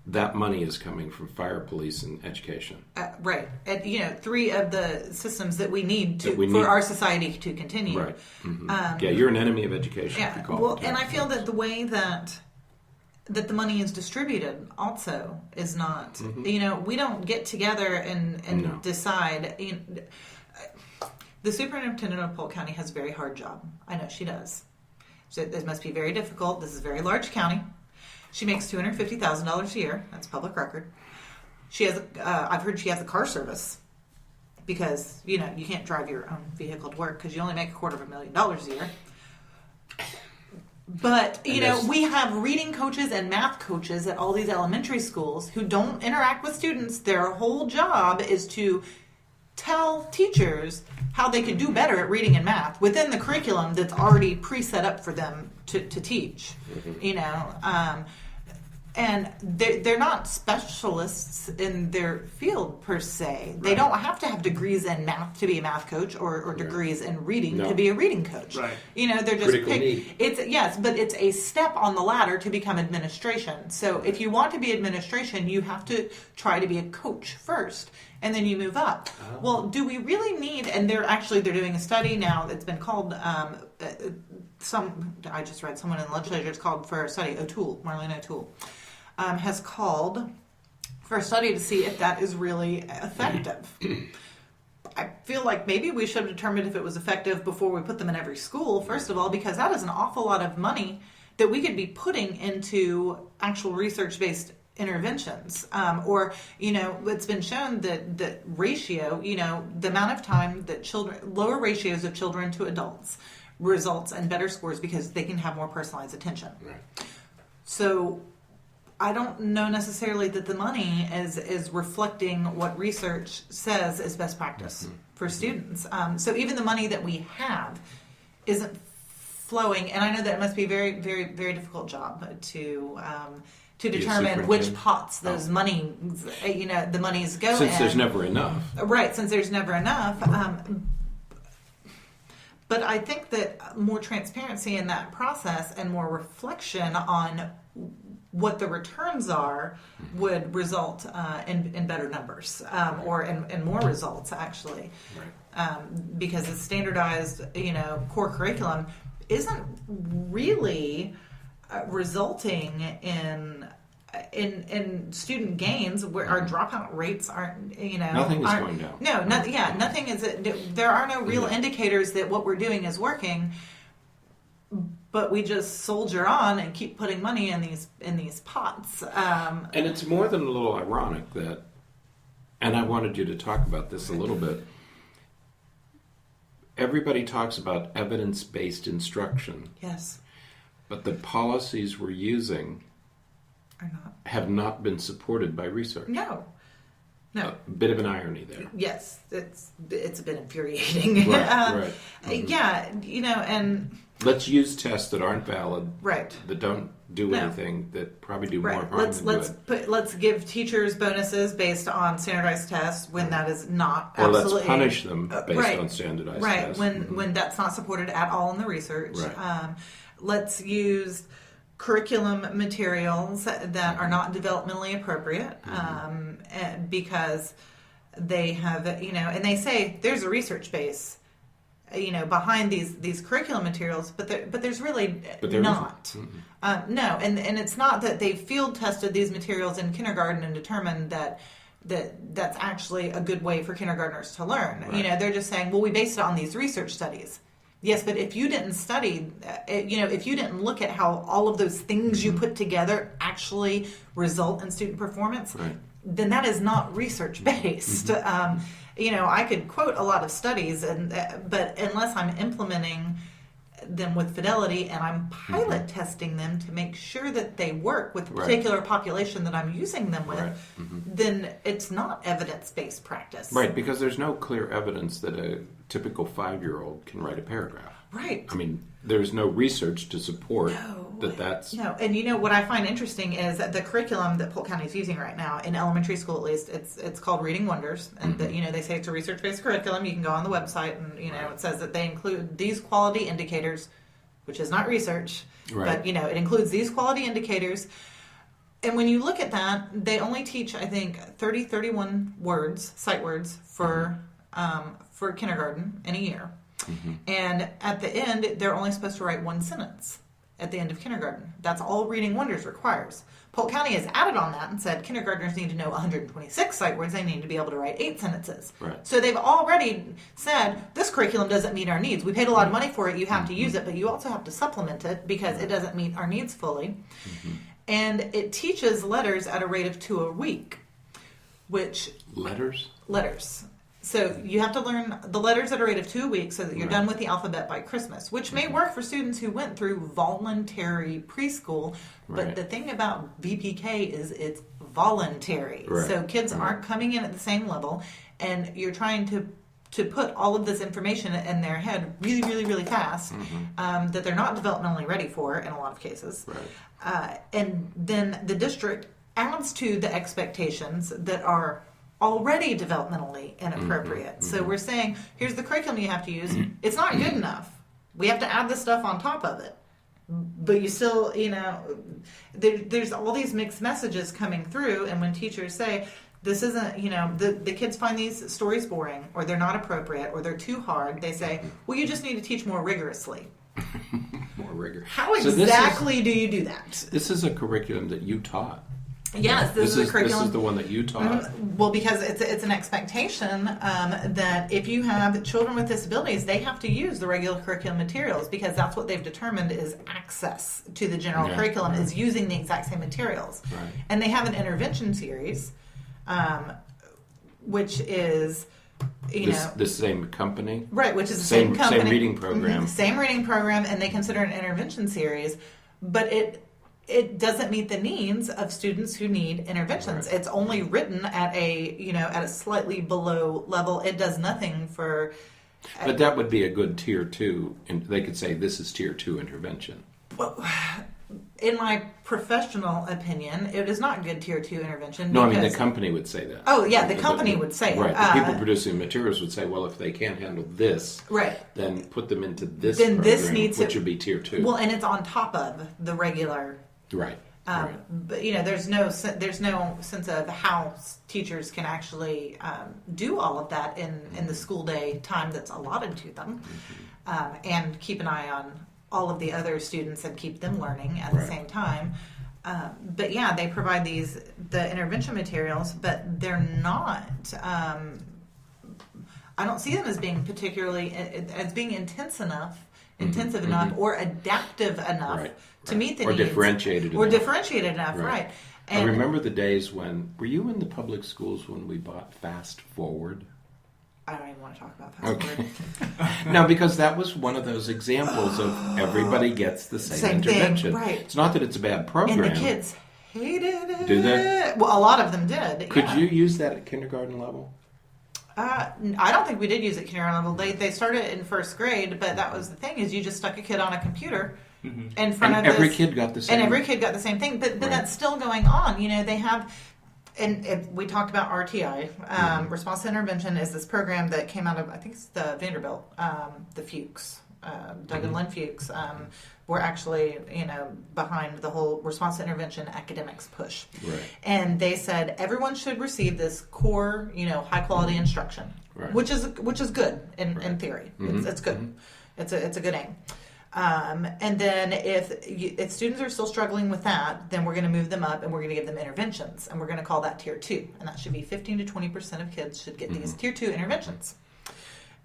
that money is coming from fire, police, and education. Right. And, 3 of the systems that we need for our society to continue. Right. Mm-hmm. You're an enemy of education. Yeah. If you call well, it and I feel that the way that the money is distributed also is not. We don't get together and decide. The superintendent of Polk County has a very hard job. I know she does. So it must be very difficult. This is a very large county. She makes $250,000 a year. That's public record. She has. I've heard she has a car service, because you can't drive your own vehicle to work because you only make $250,000 a year. But we have reading coaches and math coaches at all these elementary schools who don't interact with students. Their whole job is to tell teachers how they could do better at reading and math within the curriculum that's already pre-set up for them to teach. And they're not specialists in their field per se. Right. They don't have to have degrees in math to be a math coach, or degrees in reading to be a reading coach. Right. They're just but it's a step on the ladder to become administration. So if you want to be administration, you have to try to be a coach first, and then you move up. Oh. Well, do we really need? And they're doing a study now that's been called. I just read someone in the legislature. It's called for a study. Marlene O'Toole. Has called for a study to see if that is really effective. I feel like maybe we should have determined if it was effective before we put them in every school, first of all, because that is an awful lot of money that we could be putting into actual research-based interventions. It's been shown that ratio, the amount of time that lower ratios of children to adults results in better scores because they can have more personalized attention. Right. So I don't know necessarily that the money is reflecting what research says is best practice for students. So even the money that we have isn't flowing, and I know that it must be a very, very, very difficult job to determine which pots those the monies go in. Since there's never enough. Right, since there's never enough. But I think that more transparency in that process and more reflection on what the returns are would result in better numbers, or in more results, actually. Right. Because the standardized, core curriculum isn't really resulting in student gains where our dropout rates aren't, nothing is going down. No, nothing is. There are no real indicators that what we're doing is working. But we just soldier on and keep putting money in these pots. And it's more than a little ironic that, and I wanted you to talk about this a little bit. Everybody talks about evidence-based instruction. Yes. But the policies we're using have not been supported by research. No. A bit of an irony there. Yes, it's a bit infuriating. Right. Yeah, and Let's use tests that aren't valid, Right. that don't do No. anything, that probably do more Right. harm than good. Let's give teachers bonuses based on standardized tests when that is not Or absolutely. let's punish them based right. on standardized Right. tests. When that's not supported at all in the research. Right. Let's use curriculum materials that are not developmentally appropriate because they have, and they say there's a research base, behind these curriculum materials, but there's really not. No, and it's not that they field tested these materials in kindergarten and determined that's actually a good way for kindergartners to learn. Right. They're just saying, well, we based it on these research studies. Yes, but if you didn't study, if you didn't look at how all of those things you put together actually result in student performance, Right. then that is not research based. I could quote a lot of studies, but unless I'm implementing them with fidelity and I'm pilot testing them to make sure that they work with the particular population that I'm using them with, then it's not evidence-based practice. Right, because there's no clear evidence that a typical 5-year-old can write a paragraph. Right. I mean, there's no research to support that's... No, and what I find interesting is that the curriculum that Polk County is using right now, in elementary school at least, it's called Reading Wonders, and they say it's a research-based curriculum. You can go on the website, and it says that they include these quality indicators, which is not research, but it includes these quality indicators. And when you look at that, they only teach, I think, 31 words, sight words for kindergarten in a year. And at the end, they're only supposed to write one sentence at the end of kindergarten. That's all Reading Wonders requires. Polk County has added on that and said kindergartners need to know 126 sight words. They need to be able to write 8 sentences. Right. So they've already said, this curriculum doesn't meet our needs. We paid a lot of money for it. You have to use it, but you also have to supplement it because it doesn't meet our needs fully. And it teaches letters at a rate of 2 a week, which... Letters. So you have to learn the letters at a rate of 2 a week so that you're done with the alphabet by Christmas, which may work for students who went through voluntary preschool. But the thing about VPK is it's voluntary. Right. So kids aren't coming in at the same level, and you're trying to put all of this information in their head really, really, really fast that they're not developmentally ready for in a lot of cases. Right. And then the district adds to the expectations that are already developmentally inappropriate. So we're saying, here's the curriculum you have to use. It's not good enough. We have to add this stuff on top of it. But you still, there's all these mixed messages coming through, and when teachers say, this isn't, the kids find these stories boring, or they're not appropriate, or they're too hard, they say, well, you just need to teach more rigorously. More rigor. How exactly do you do that? This is a curriculum that you taught. Yes, this is a curriculum. This is the one that you taught. Well, because it's an expectation that if you have children with disabilities, they have to use the regular curriculum materials because that's what they've determined is access to the general curriculum is using the exact same materials. Right. And they have an intervention series, which is... The same company? Right, which is the same company. Same reading program. Same reading program, and they consider it an intervention series, but it doesn't meet the needs of students who need interventions. Right. It's only written at a slightly below level. It does nothing for... But that would be a good tier 2, and they could say this is tier 2 intervention. Well, in my professional opinion, it is not good tier 2 intervention. No, I mean the company would say that. Oh, yeah, the company would say it. Right, the people producing materials would say, well, if they can't handle this, then put them into this program, which would be tier 2. Well, and it's on top of the regular... Right. But there's no sense of how teachers can actually do all of that in the school day time that's allotted to them, and keep an eye on all of the other students and keep them learning at the same time. But yeah, they provide the intervention materials, but they're not. I don't see them as being being intensive enough or adaptive enough to meet the needs. Or differentiated enough, right. And I remember the days when... Were you in the public schools when we bought Fast Forward? I don't even want to talk about Fast Forward. No, because that was one of those examples of everybody gets the same intervention. Thing, right. It's not that it's a bad program. And the kids hated it. Do they? Well, a lot of them did. Could you use that at kindergarten level? I don't think we did use it kindergarten level. They started it in first grade, but that was the thing, is you just stuck a kid on a computer in front of every kid got the same. And every kid got the same thing. But that's still going on. They have, and if we talked about RTI, Response to Intervention is this program that came out of, I think it's the Vanderbilt, the Fuchs, Doug and Lynn Fuchs, were actually, behind the whole response to intervention academics push. Right. And they said everyone should receive this core, high quality instruction, which is good in theory. It's good. It's a good aim. And then if students are still struggling with that, then we're going to move them up and we're going to give them interventions, and we're going to call that Tier 2, and that should be 15 to 20% of kids should get these Tier 2 interventions.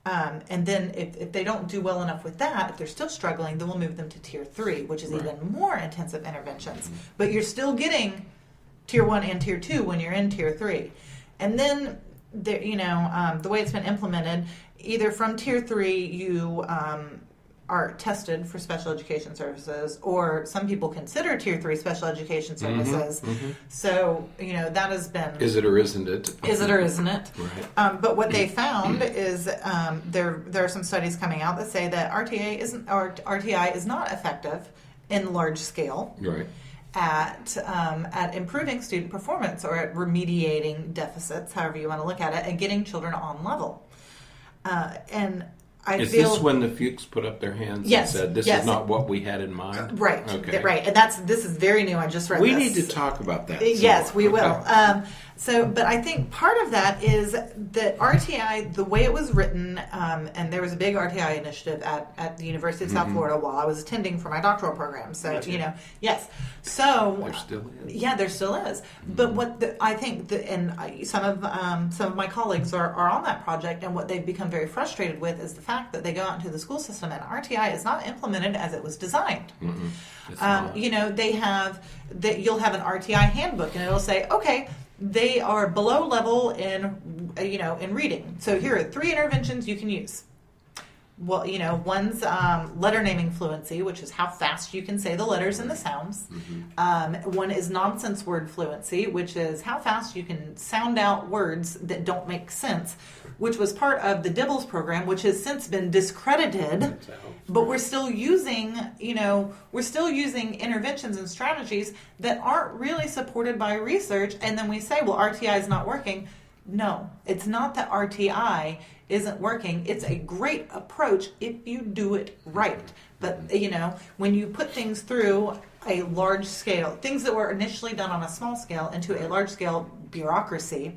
And then if they don't do well enough with that, if they're still struggling, then we'll move them to Tier 3, which is even more intensive interventions. But you're still getting Tier 1 and Tier 2 when you're in Tier 3. And then, the way it's been implemented, either from Tier 3 you are tested for special education services, or some people consider Tier 3 special education services. So, that has been... Is it or isn't it? Is it or isn't it? Right. But what they found is there are some studies coming out that say that RTI is not effective in large scale at improving student performance or at remediating deficits, however you want to look at it, and getting children on level. Is this when the Fuchs put up their hands and said, this is not what we had in mind? Right. Okay. Right. And this is very new. I just read We this. need to talk about that. Yes, we will. But I think part of that is that RTI, the way it was written, and there was a big RTI initiative at the University of South Florida while I was attending for my doctoral program. So, yes. So there still is. Yeah, there still is. But I think some of my colleagues are on that project, and what they've become very frustrated with is the fact that they go out into the school system and RTI is not implemented as it was designed. They have you'll have an RTI handbook, and it'll say, okay, they are below level in reading. So here are 3 interventions you can use. Well, one's letter naming fluency, which is how fast you can say the letters and the sounds. One is nonsense word fluency, which is how fast you can sound out words that don't make sense, which was part of the Dibbles program, which has since been discredited. But we're still using, interventions and strategies that aren't really supported by research. And then we say, well, RTI is not working. No, it's not that RTI isn't working. It's a great approach if you do it right. But, when you put things through a large scale, things that were initially done on a small scale into a large scale bureaucracy,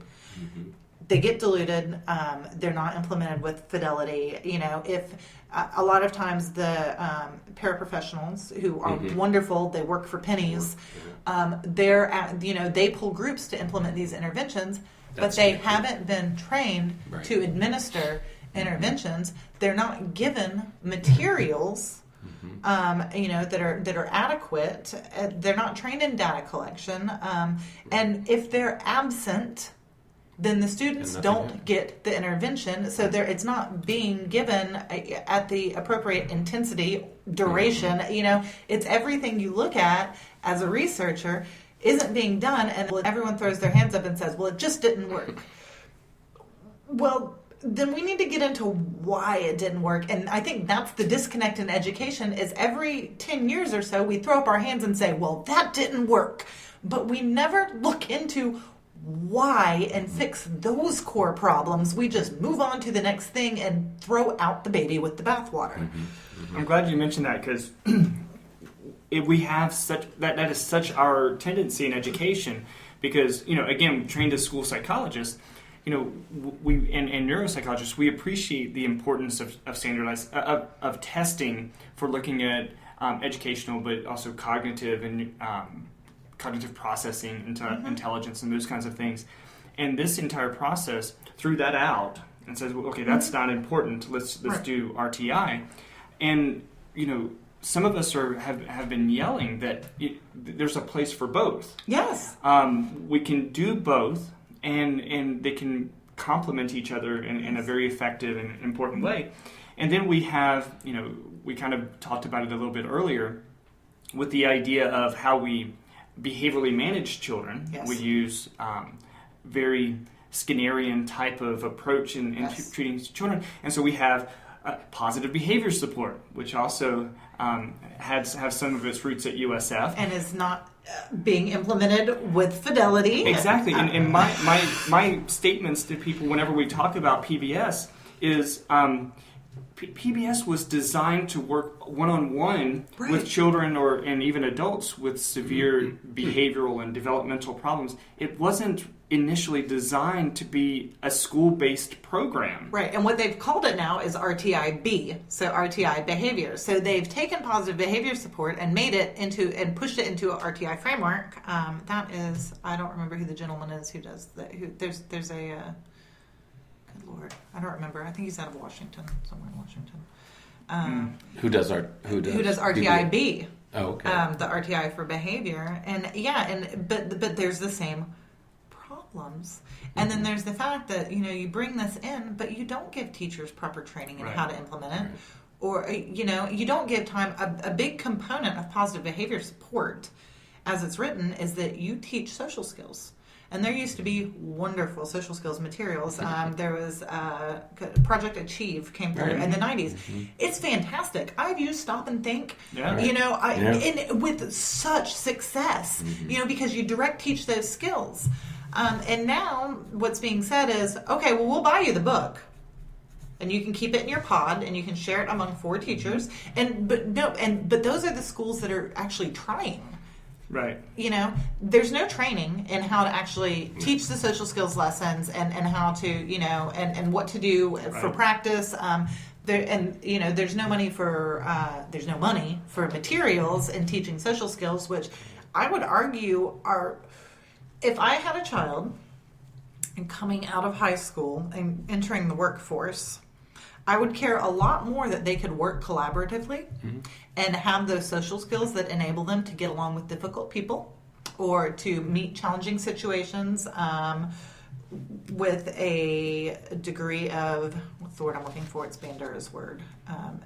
they get diluted. They're not implemented with fidelity. If a lot of times the paraprofessionals who are wonderful, they work for pennies. They pull groups to implement these interventions, but they haven't been trained to administer interventions. They're not given materials, that are adequate. They're not trained in data collection, and if they're absent, then the students don't get the intervention. So it's not being given at the appropriate intensity, duration. It's everything you look at as a researcher isn't being done, and everyone throws their hands up and says, well, it just didn't work. Well, then we need to get into why it didn't work. And I think that's the disconnect in education, is every 10 years or so we throw up our hands and say, well, that didn't work. But we never look into why and fix those core problems. We just move on to the next thing and throw out the baby with the bathwater. I'm glad you mentioned that, because we have such that is such our tendency in education, because again, trained as school psychologists, we and neuropsychologists, we appreciate the importance of standardized of testing for looking at educational but also cognitive and cognitive processing, intelligence, and those kinds of things. And this entire process threw that out and says, well, okay, that's not important. Let's do RTI. And some of us have been yelling that there's a place for both. Yes. We can do both, and they can complement each other in a very effective and important way. And then we have, we kind of talked about it a little bit earlier with the idea of how we behaviorally manage children. Yes. We use very Skinnerian type of approach in Yes. treating children. And so we have positive behavior support, which also has some of its roots at USF. And is not being implemented with fidelity. Exactly. And my statements to people whenever we talk about PBS is PBS was designed to work one-on-one Right. with children and even adults with severe behavioral and developmental problems. It wasn't initially designed to be a school-based program. Right, and what they've called it now is RTI-B, so RTI behavior. So they've taken positive behavior support and made it into, and pushed it into a RTI framework. That is, I don't remember who the gentleman is who does that. There's a, good Lord, I don't remember. I think he's out of Washington, somewhere in Washington. Who does RTI-B? Oh, okay. The RTI for behavior, and but there's the same problems. And then there's the fact that you bring this in, but you don't give teachers proper training in Right. how to implement it, or you don't give time. A big component of positive behavior support, as it's written, is that you teach social skills. And there used to be wonderful social skills materials. There was Project Achieve came through in the 90s. It's fantastic. I've used Stop and Think, and with such success, because you direct teach those skills. And now what's being said is, okay, well, we'll buy you the book. And you can keep it in your pod, and you can share it among 4 teachers. But those are the schools that are actually trying. Right. There's no training in how to actually teach the social skills lessons and how to, and what to do for practice. There's no money for materials in teaching social skills, which I would argue are, if I had a child and coming out of high school and entering the workforce, I would care a lot more that they could work collaboratively and have those social skills that enable them to get along with difficult people or to meet challenging situations with a degree of, what's the word I'm looking for? It's Bandura's word. And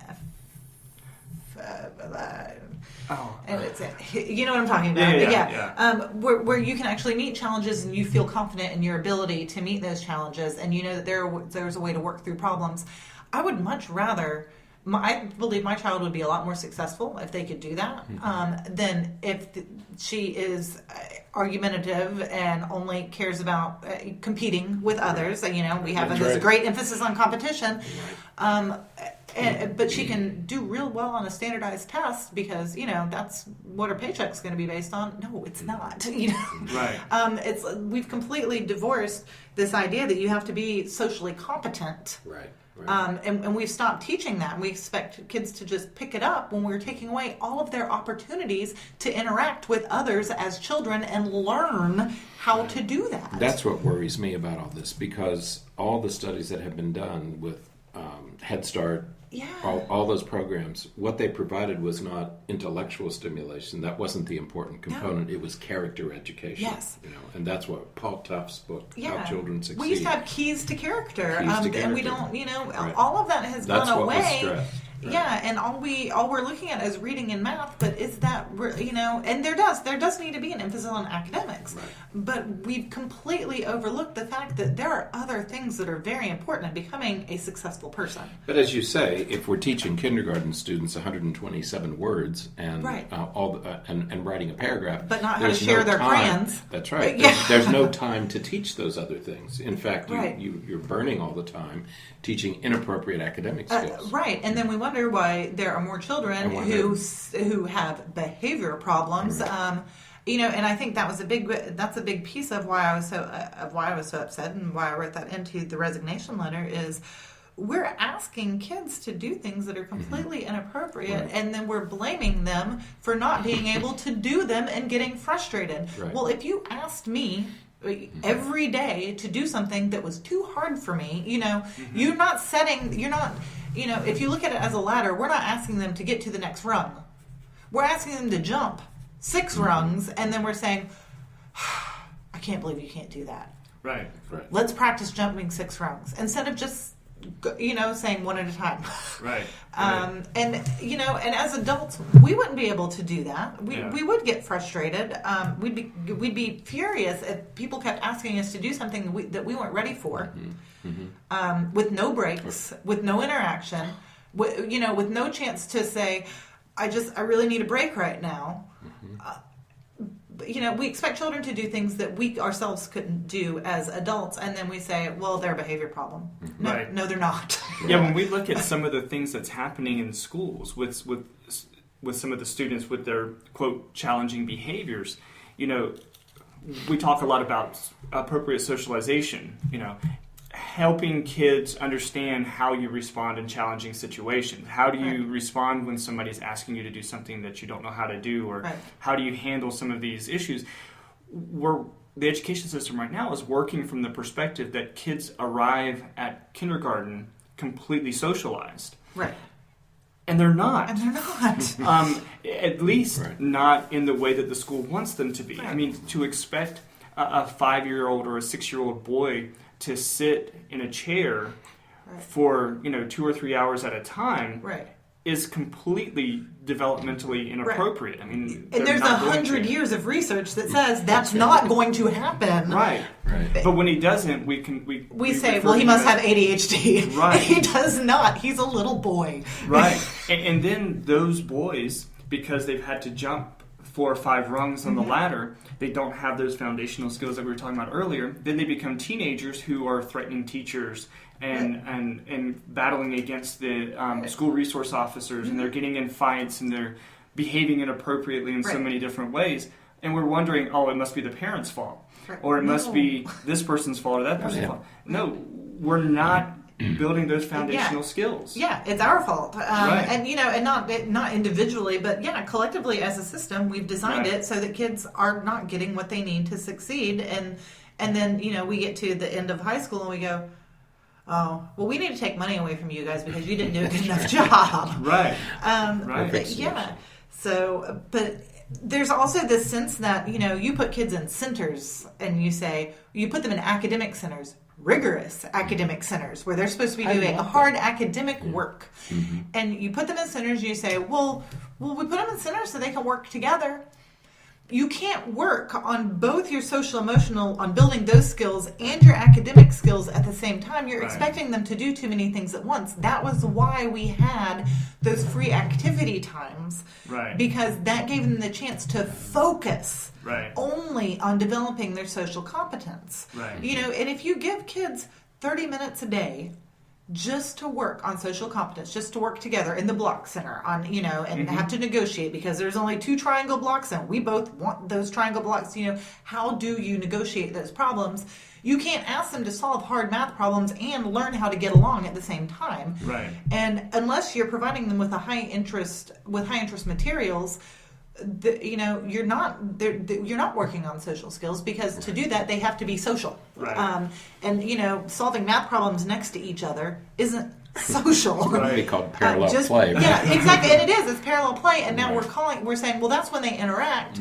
it's, you know what I'm talking about. Yeah. Where you can actually meet challenges and you feel confident in your ability to meet those challenges, and you know that there's a way to work through problems. I would much rather, I believe my child would be a lot more successful if they could do that than if she is argumentative and only cares about competing with others. And, we have this great emphasis on competition. But she can do real well on a standardized test because, that's what her paycheck's going to be based on. No, it's not. Right. We've completely divorced this idea that you have to be socially competent. Right. And we've stopped teaching that. We expect kids to just pick it up when we're taking away all of their opportunities to interact with others as children and learn how to do that. That's what worries me about all this, because all the studies that have been done with Head Start, all those programs, what they provided was not intellectual stimulation. That wasn't the important component. No. It was character education. Yes. And that's what Paul Tuff's book, How Children Succeed. We used to have keys to character. And we don't, right. all of that has that's gone what away. Was stressed. Right. Yeah, and all we're looking at is reading and math, but is that, and there does need to be an emphasis on academics, right. But we've completely overlooked the fact that there are other things that are very important in becoming a successful person. But as you say, if we're teaching kindergarten students 127 words and right. And writing a paragraph, but not how to share their crayons. That's right. There's no time to teach those other things. In fact, you're burning all the time teaching inappropriate academic skills. Right, and then we wonder why there are more children who have behavior problems. Right. And I think that's a big piece of why I was so upset and why I wrote that into the resignation letter is we're asking kids to do things that are completely inappropriate, right. And then we're blaming them for not being able to do them and getting frustrated. Right. Well, if you asked me every day to do something that was too hard for me, you're not, if you look at it as a ladder, we're not asking them to get to the next rung. We're asking them to jump 6 rungs, and then we're saying, I can't believe you can't do that. Right. Let's practice jumping 6 rungs instead of just saying one at a time. Right. And as adults, we wouldn't be able to do that. We would get frustrated. We'd be furious if people kept asking us to do something that we weren't ready for, with no breaks, with no interaction, with no chance to say, I really need a break right now. We expect children to do things that we ourselves couldn't do as adults, and then we say, well, they're a behavior problem. No, they're not. Yeah, when we look at some of the things that's happening in schools with some of the students with their, quote, challenging behaviors, we talk a lot about appropriate socialization, helping kids understand how you respond in challenging situations. How do you respond when somebody's asking you to do something that you don't know how to do, or how do you handle some of these issues? The education system right now is working from the perspective that kids arrive at kindergarten completely socialized. Right. And they're not. At least not in the way that the school wants them to be. Right. I mean, to expect a 5-year-old or a 6-year-old boy to sit in a chair for 2 or 3 hours at a time is completely developmentally inappropriate. I mean, and there's 100 years of research that says that's not going to happen. Right. But when he doesn't, we say, well, he must have ADHD. Right. He does not. He's a little boy. Right. And then those boys, because they've had to jump 4 or 5 rungs on the ladder, they don't have those foundational skills that we were talking about earlier. Then they become teenagers who are threatening teachers and battling against the school resource officers, and they're getting in fights, and they're behaving inappropriately in so many different ways. And we're wondering, it must be the parents' fault, or it must be this person's fault or that person's fault. No, we're not building those foundational skills. Yeah, it's our fault. And not individually, but collectively as a system, we've designed it so that kids are not getting what they need to succeed. And then, we get to the end of high school and we go, oh, well, we need to take money away from you guys because you didn't do a good enough job. Right. So, but there's also this sense that, you put kids in centers and you put them in academic centers, rigorous academic centers where they're supposed to be doing hard academic work. And you put them in centers and you say, well, we put them in centers so they can work together. You can't work on both your social emotional, on building those skills and your academic skills at the same time. You're expecting them to do too many things at once. That was why we had those free activity times. Because that gave them the chance to focus only on developing their social competence. And if you give kids 30 minutes a day just to work on social competence, just to work together in the block center and have to negotiate because there's only 2 triangle blocks and we both want those triangle blocks. How do you negotiate those problems? You can't ask them to solve hard math problems and learn how to get along at the same time. And unless you're providing them with high interest materials, you're not working on social skills, because to do that they have to be social. And solving math problems next to each other isn't social. It would be called parallel play. Yeah, exactly, and it is. It's parallel play, and now we're saying, well, that's when they interact.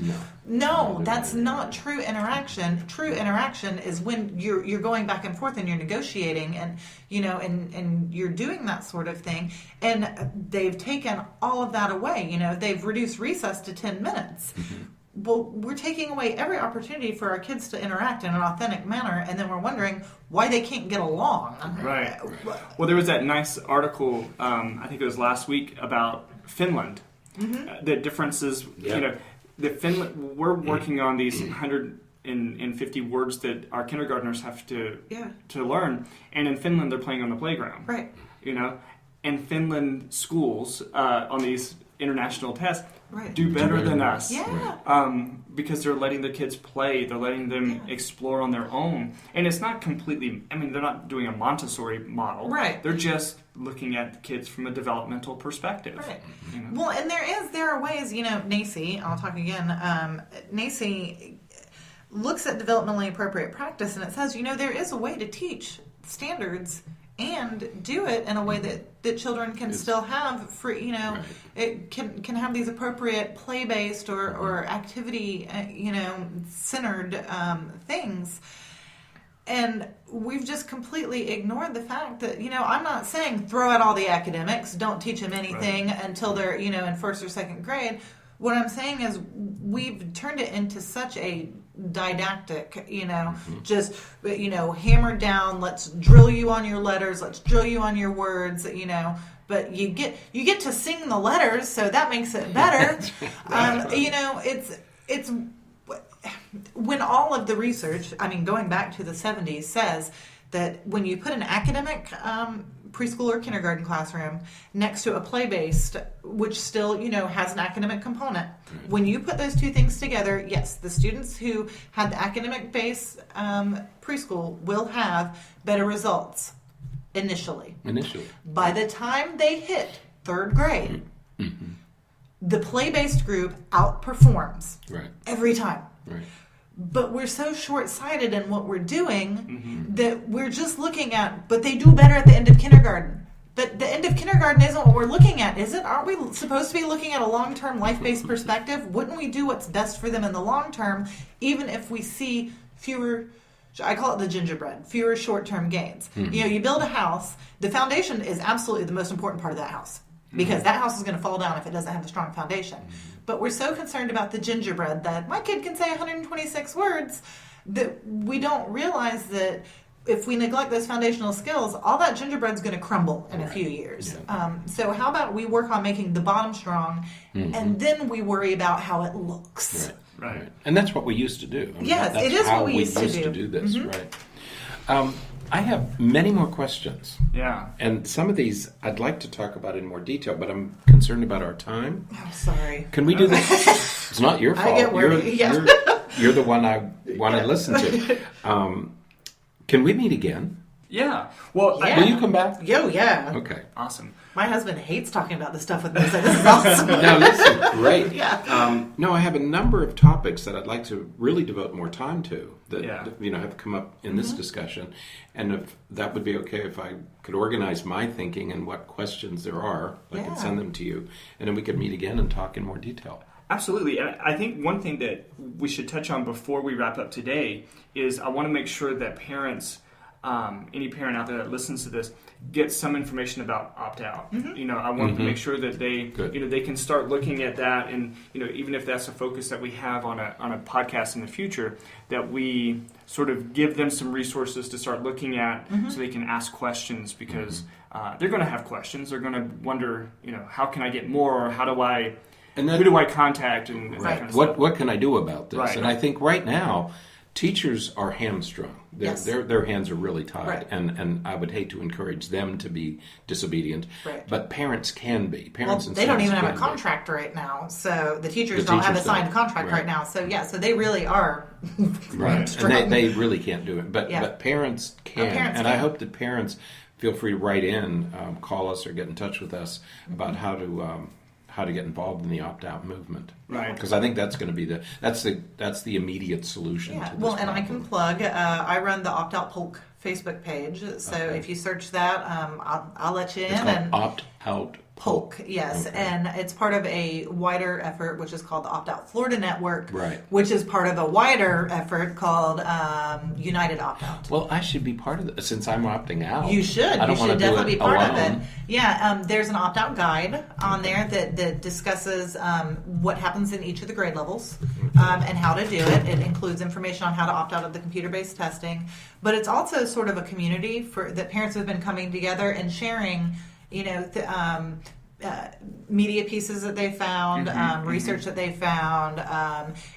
No, that's not true interaction. True interaction is when you're going back and forth and you're negotiating and and you're doing that sort of thing. And they've taken all of that away. They've reduced recess to 10 minutes. Well, we're taking away every opportunity for our kids to interact in an authentic manner, and then we're wondering why they can't get along. Right. Well, there was that nice article, I think it was last week, about Finland. The differences, the Finland. We're working on these 150 words that our kindergartners have to learn, and in Finland they're playing on the playground. And Finland schools on these international tests do better than us. Because they're letting the kids play, they're letting them explore on their own. And it's not completely, they're not doing a Montessori model. They're just looking at the kids from a developmental perspective. Well, and there are ways, NACE, I'll talk again, NACE looks at developmentally appropriate practice, and it says, there is a way to teach standards and do it in a way that children can still have free, it can have these appropriate play-based or activity, centered things. And we've just completely ignored the fact that, I'm not saying throw out all the academics, don't teach them anything until they're, in first or second grade. What I'm saying is we've turned it into such a didactic, just, hammered down, let's drill you on your letters, let's drill you on your words, but you get to sing the letters, so that makes it better. It's when all of the research, going back to the 70s, says that when you put an academic preschool or kindergarten classroom next to a play-based, which still, has an academic component, when you put those two things together, yes, the students who had the academic-based preschool will have better results initially. By the time they hit third grade, the play-based group outperforms every time. Right. But we're so short-sighted in what we're doing that we're just looking at, but they do better at the end of kindergarten. But the end of kindergarten isn't what we're looking at, is it? Aren't we supposed to be looking at a long-term life-based perspective? Wouldn't we do what's best for them in the long term, even if we see fewer, I call it the gingerbread, fewer short-term gains? You build a house, the foundation is absolutely the most important part of that house. Because that house is going to fall down if it doesn't have a strong foundation. But we're so concerned about the gingerbread that my kid can say 126 words that we don't realize that if we neglect those foundational skills, all that gingerbread's going to crumble in a few years. So how about we work on making the bottom strong, and then we worry about how it looks. Right. And that's what we used to do. Yes, that's it is how what we used to do. This, right? I have many more questions. Yeah. And some of these I'd like to talk about in more detail, but I'm concerned about our time. I'm sorry. Can we do this? It's not your fault. I get worried. You're the one I want to listen to. Can we meet again? Yeah. Well, will you come back? Yeah. Okay. Awesome. My husband hates talking about this stuff with me, so this is awesome. No, this is great. Yeah. No, I have a number of topics that I'd like to really devote more time to that have come up in this discussion, and if that would be okay if I could organize my thinking and what questions there are, I could send them to you, and then we could meet again and talk in more detail. Absolutely. And I think one thing that we should touch on before we wrap up today is I want to make sure that parents, any parent out there that listens to this, gets some information about opt-out. I want to make sure that they, they can start looking at that, and even if that's a focus that we have on a podcast in the future, that we sort of give them some resources to start looking at, so they can ask questions, because they're going to have questions. They're going to wonder, how can I get more, or how do I, who do I contact, and that kind of stuff. What can I do about this? Right. And I think right now, teachers are hamstrung. Their hands are really tied, and I would hate to encourage them to be disobedient. Right. But parents can be. Parents and they don't even have a contract right now, so the teachers don't have a signed contract right now. So so they really are hamstrung. And they really can't do it. But parents can, and I hope that parents feel free to write in, call us, or get in touch with us about how to get involved in the opt-out movement, right? Because I think that's going to be that's the immediate solution. To this problem. And I can plug. I run the Opt-Out Polk Facebook page, so if you search that, I'll let you in. It's called and Opt-Out Polk, yes, and it's part of a wider effort, which is called the Opt-Out Florida Network, which is part of a wider effort called United Opt-Out. Well, I should be part of it since I'm opting out. You should. I don't you should definitely be part alone. of it. Yeah, there's an opt-out guide on there that discusses what happens in each of the grade levels and how to do it. It includes information on how to opt out of the computer-based testing, but it's also sort of a community for that parents have been coming together and sharing. Media pieces that they found, research that they found,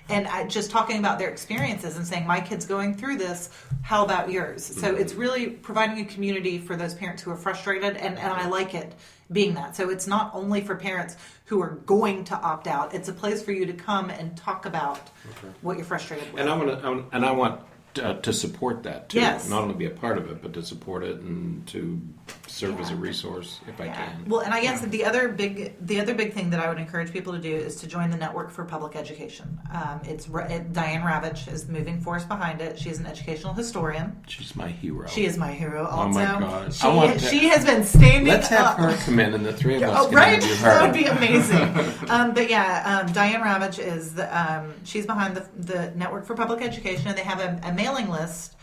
and just talking about their experiences and saying, my kid's going through this, how about yours? So it's really providing a community for those parents who are frustrated, and I like it being that. So it's not only for parents who are going to opt out, it's a place for you to come and talk about what you're frustrated with. And I want to support that too. Yes. Not only be a part of it, but to support it and to serve as a resource if I can. Well, and I guess the other big thing that I would encourage people to do is to join the Network for Public Education. Diane Ravitch is the moving force behind it. She's an educational historian. She's my hero. She is my hero also. Oh my God. She has been standing Let's have up. her come in and the three of us can right? interview her. That would be amazing. Diane Ravitch is she's behind the Network for Public Education, and they have a mailing list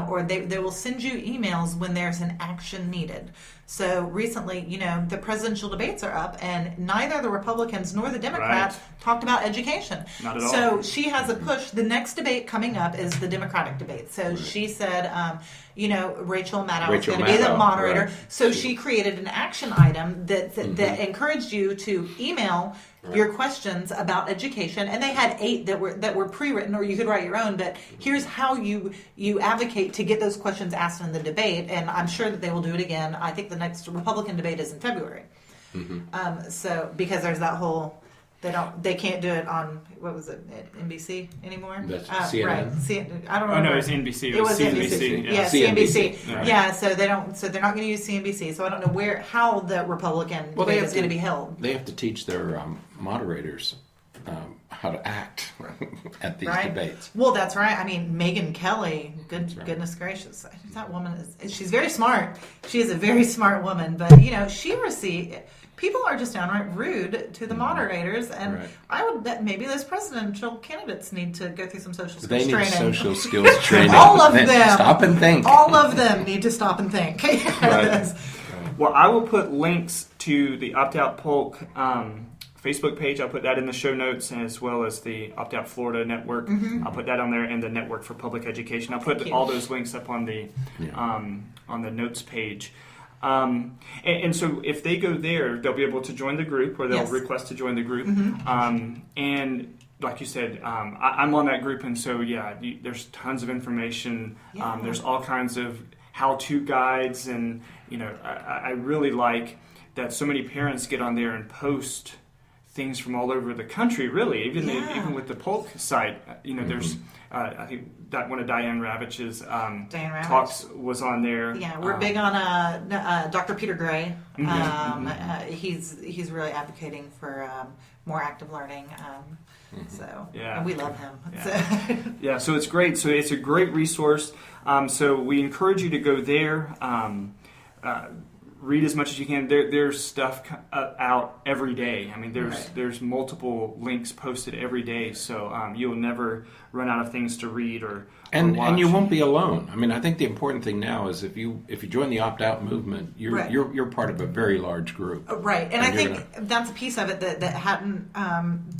or they will send you emails when there's an action needed. So recently, the presidential debates are up, and neither the Republicans nor the Democrats talked about education. Not at all. So she has a push. The next debate coming up is the Democratic debate. So she said, Rachel Maddow is going to be the moderator. Right. So she created an action item that encouraged you to email your questions about education, and they had 8 that were pre-written, or you could write your own. But here's how you advocate to get those questions asked in the debate, and I'm sure that they will do it again. I think the next Republican debate is in February. So because there's that whole they can't do it on, what was it, NBC anymore? That's CNN. Right. I don't know. Oh no, it's NBC. It was CNBC. Yeah, CNBC. CNBC. Yeah, so they're not going to use CNBC. So I don't know how the Republican debate is going to be held. They have to teach their moderators how to act at these debates. Well, that's right. I mean, Megyn Kelly, goodness gracious. That woman she's very smart. She is a very smart woman, but people are just downright rude to the moderators, and I would bet maybe those presidential candidates need to go through some social skills training. They need social skills training. All of them. Stop and think. All of them need to stop and think. Well, I will put links to the Opt Out Polk Facebook page. I'll put that in the show notes, as well as the Opt Out Florida Network. I'll put that on there, and the Network for Public Education. I'll put all those links up on the notes page. And so if they go there, they'll be able to join the group, or they'll request to join the group. And like you said, I'm on that group, and so there's tons of information. There's all kinds of how-to guides, and I really like that so many parents get on there and post things from all over the country. Really, even with the Polk site, there's. I think that one of Diane Ravich's talks was on there. Yeah, we're big on Dr. Peter Gray. He's really advocating for more active learning. And we love him. So it's great. So it's a great resource. So we encourage you to go there. Read as much as you can. There's stuff out every day. I mean, there's multiple links posted every day, so you'll never run out of things to read or watch. And you won't be alone. I mean, I think the important thing now is if you join the opt-out movement, you're part of a very large group. Right, and I think that's a piece of it that hadn't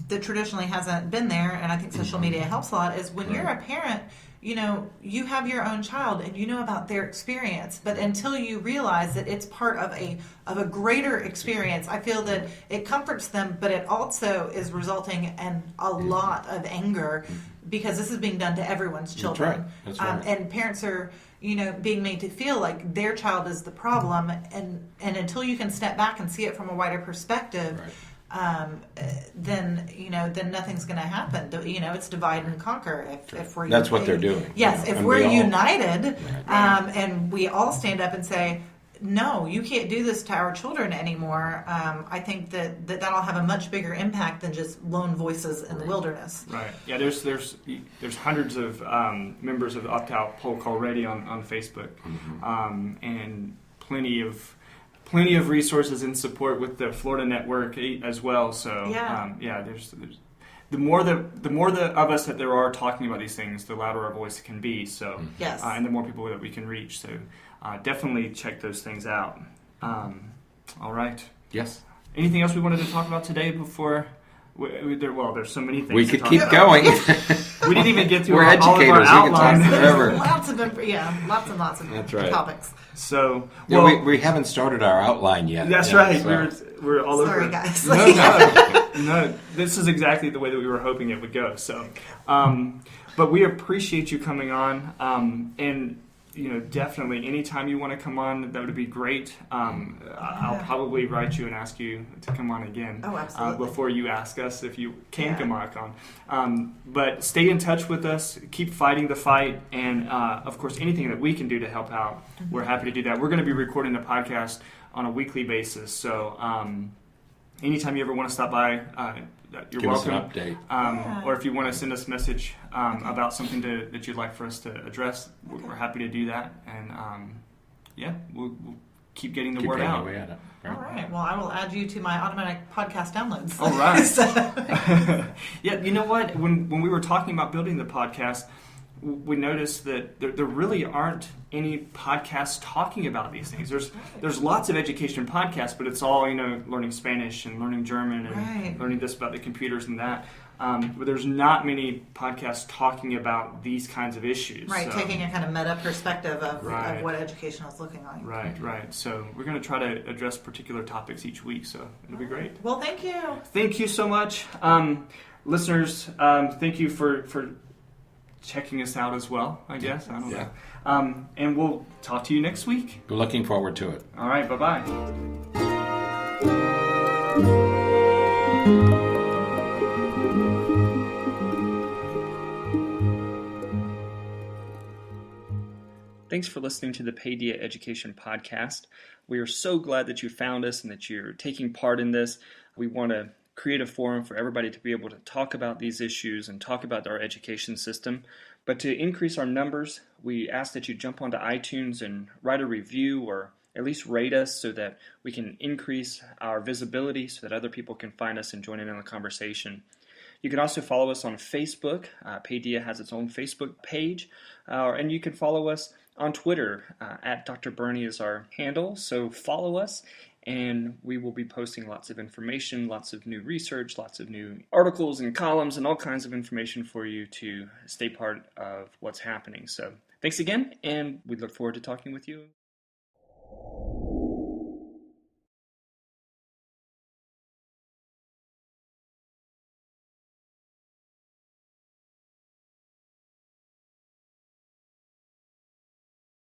that traditionally hasn't been there, and I think social media helps a lot. Is when you're a parent. You have your own child and you know about their experience, but until you realize that it's part of a greater experience, I feel that it comforts them, but it also is resulting in a lot of anger because this is being done to everyone's children. That's right. And parents are, being made to feel like their child is the problem, and until you can step back and see it from a wider perspective. Then nothing's going to happen. It's divide and conquer. If we're that's what they're doing. Yes, if we're united, and we all stand up and say, no, you can't do this to our children anymore. I think that'll have a much bigger impact than just lone voices in the wilderness. Right. Yeah. There's hundreds of members of the Opt Out Polk already on Facebook, and plenty of resources and support with the Florida Network as well. So there's the more of us that there are talking about these things, the louder our voice can be. So and the more people that we can reach. So definitely check those things out. All right. Yes. Anything else we wanted to talk about today before? There's so many things. We could keep going. We didn't even get through We're all of our educators. You can talk outline. forever. Lots and lots of That's right. topics. So we haven't started our outline yet. That's right. So. We're all over. Sorry, guys. No. This is exactly the way that we were hoping it would go. So, but we appreciate you coming on, and definitely anytime you want to come on, that would be great. I'll probably write you and ask you to come on again. Oh, absolutely. Before you ask us if you can come on. But stay in touch with us. Keep fighting the fight. And, of course, anything that we can do to help out, we're happy to do that. We're going to be recording the podcast on a weekly basis. So anytime you ever want to stop by, you're Give welcome. Us an update. Or if you want to send us a message about something that you'd like for us to address, we're happy to do that. And we'll keep getting the word out. Away at it. All right. Well, I will add you to my automatic podcast downloads. All right. Yeah. You know what? When we were talking about building the podcast, we noticed that there really aren't any podcasts talking about these things. There's lots of education podcasts, but it's all, learning Spanish and learning German and learning this about the computers and that. But there's not many podcasts talking about these kinds of issues. Right, so, taking a kind of meta perspective of what education is looking like. Right. So we're going to try to address particular topics each week, so it'll be great. Well, thank you. Thank you so much. Listeners, thank you for checking us out as well, I guess. I don't know. And we'll talk to you next week. We're looking forward to it. All right, bye-bye. Thanks for listening to the Paedeia Education Podcast. We are so glad that you found us and that you're taking part in this. We want to create a forum for everybody to be able to talk about these issues and talk about our education system. But to increase our numbers, we ask that you jump onto iTunes and write a review or at least rate us so that we can increase our visibility so that other people can find us and join in on the conversation. You can also follow us on Facebook. Paedeia has its own Facebook page. And you can follow us on Twitter. At Dr. Berney is our handle. So follow us, and we will be posting lots of information, lots of new research, lots of new articles and columns and all kinds of information for you to stay part of what's happening. So thanks again, and we look forward to talking with you.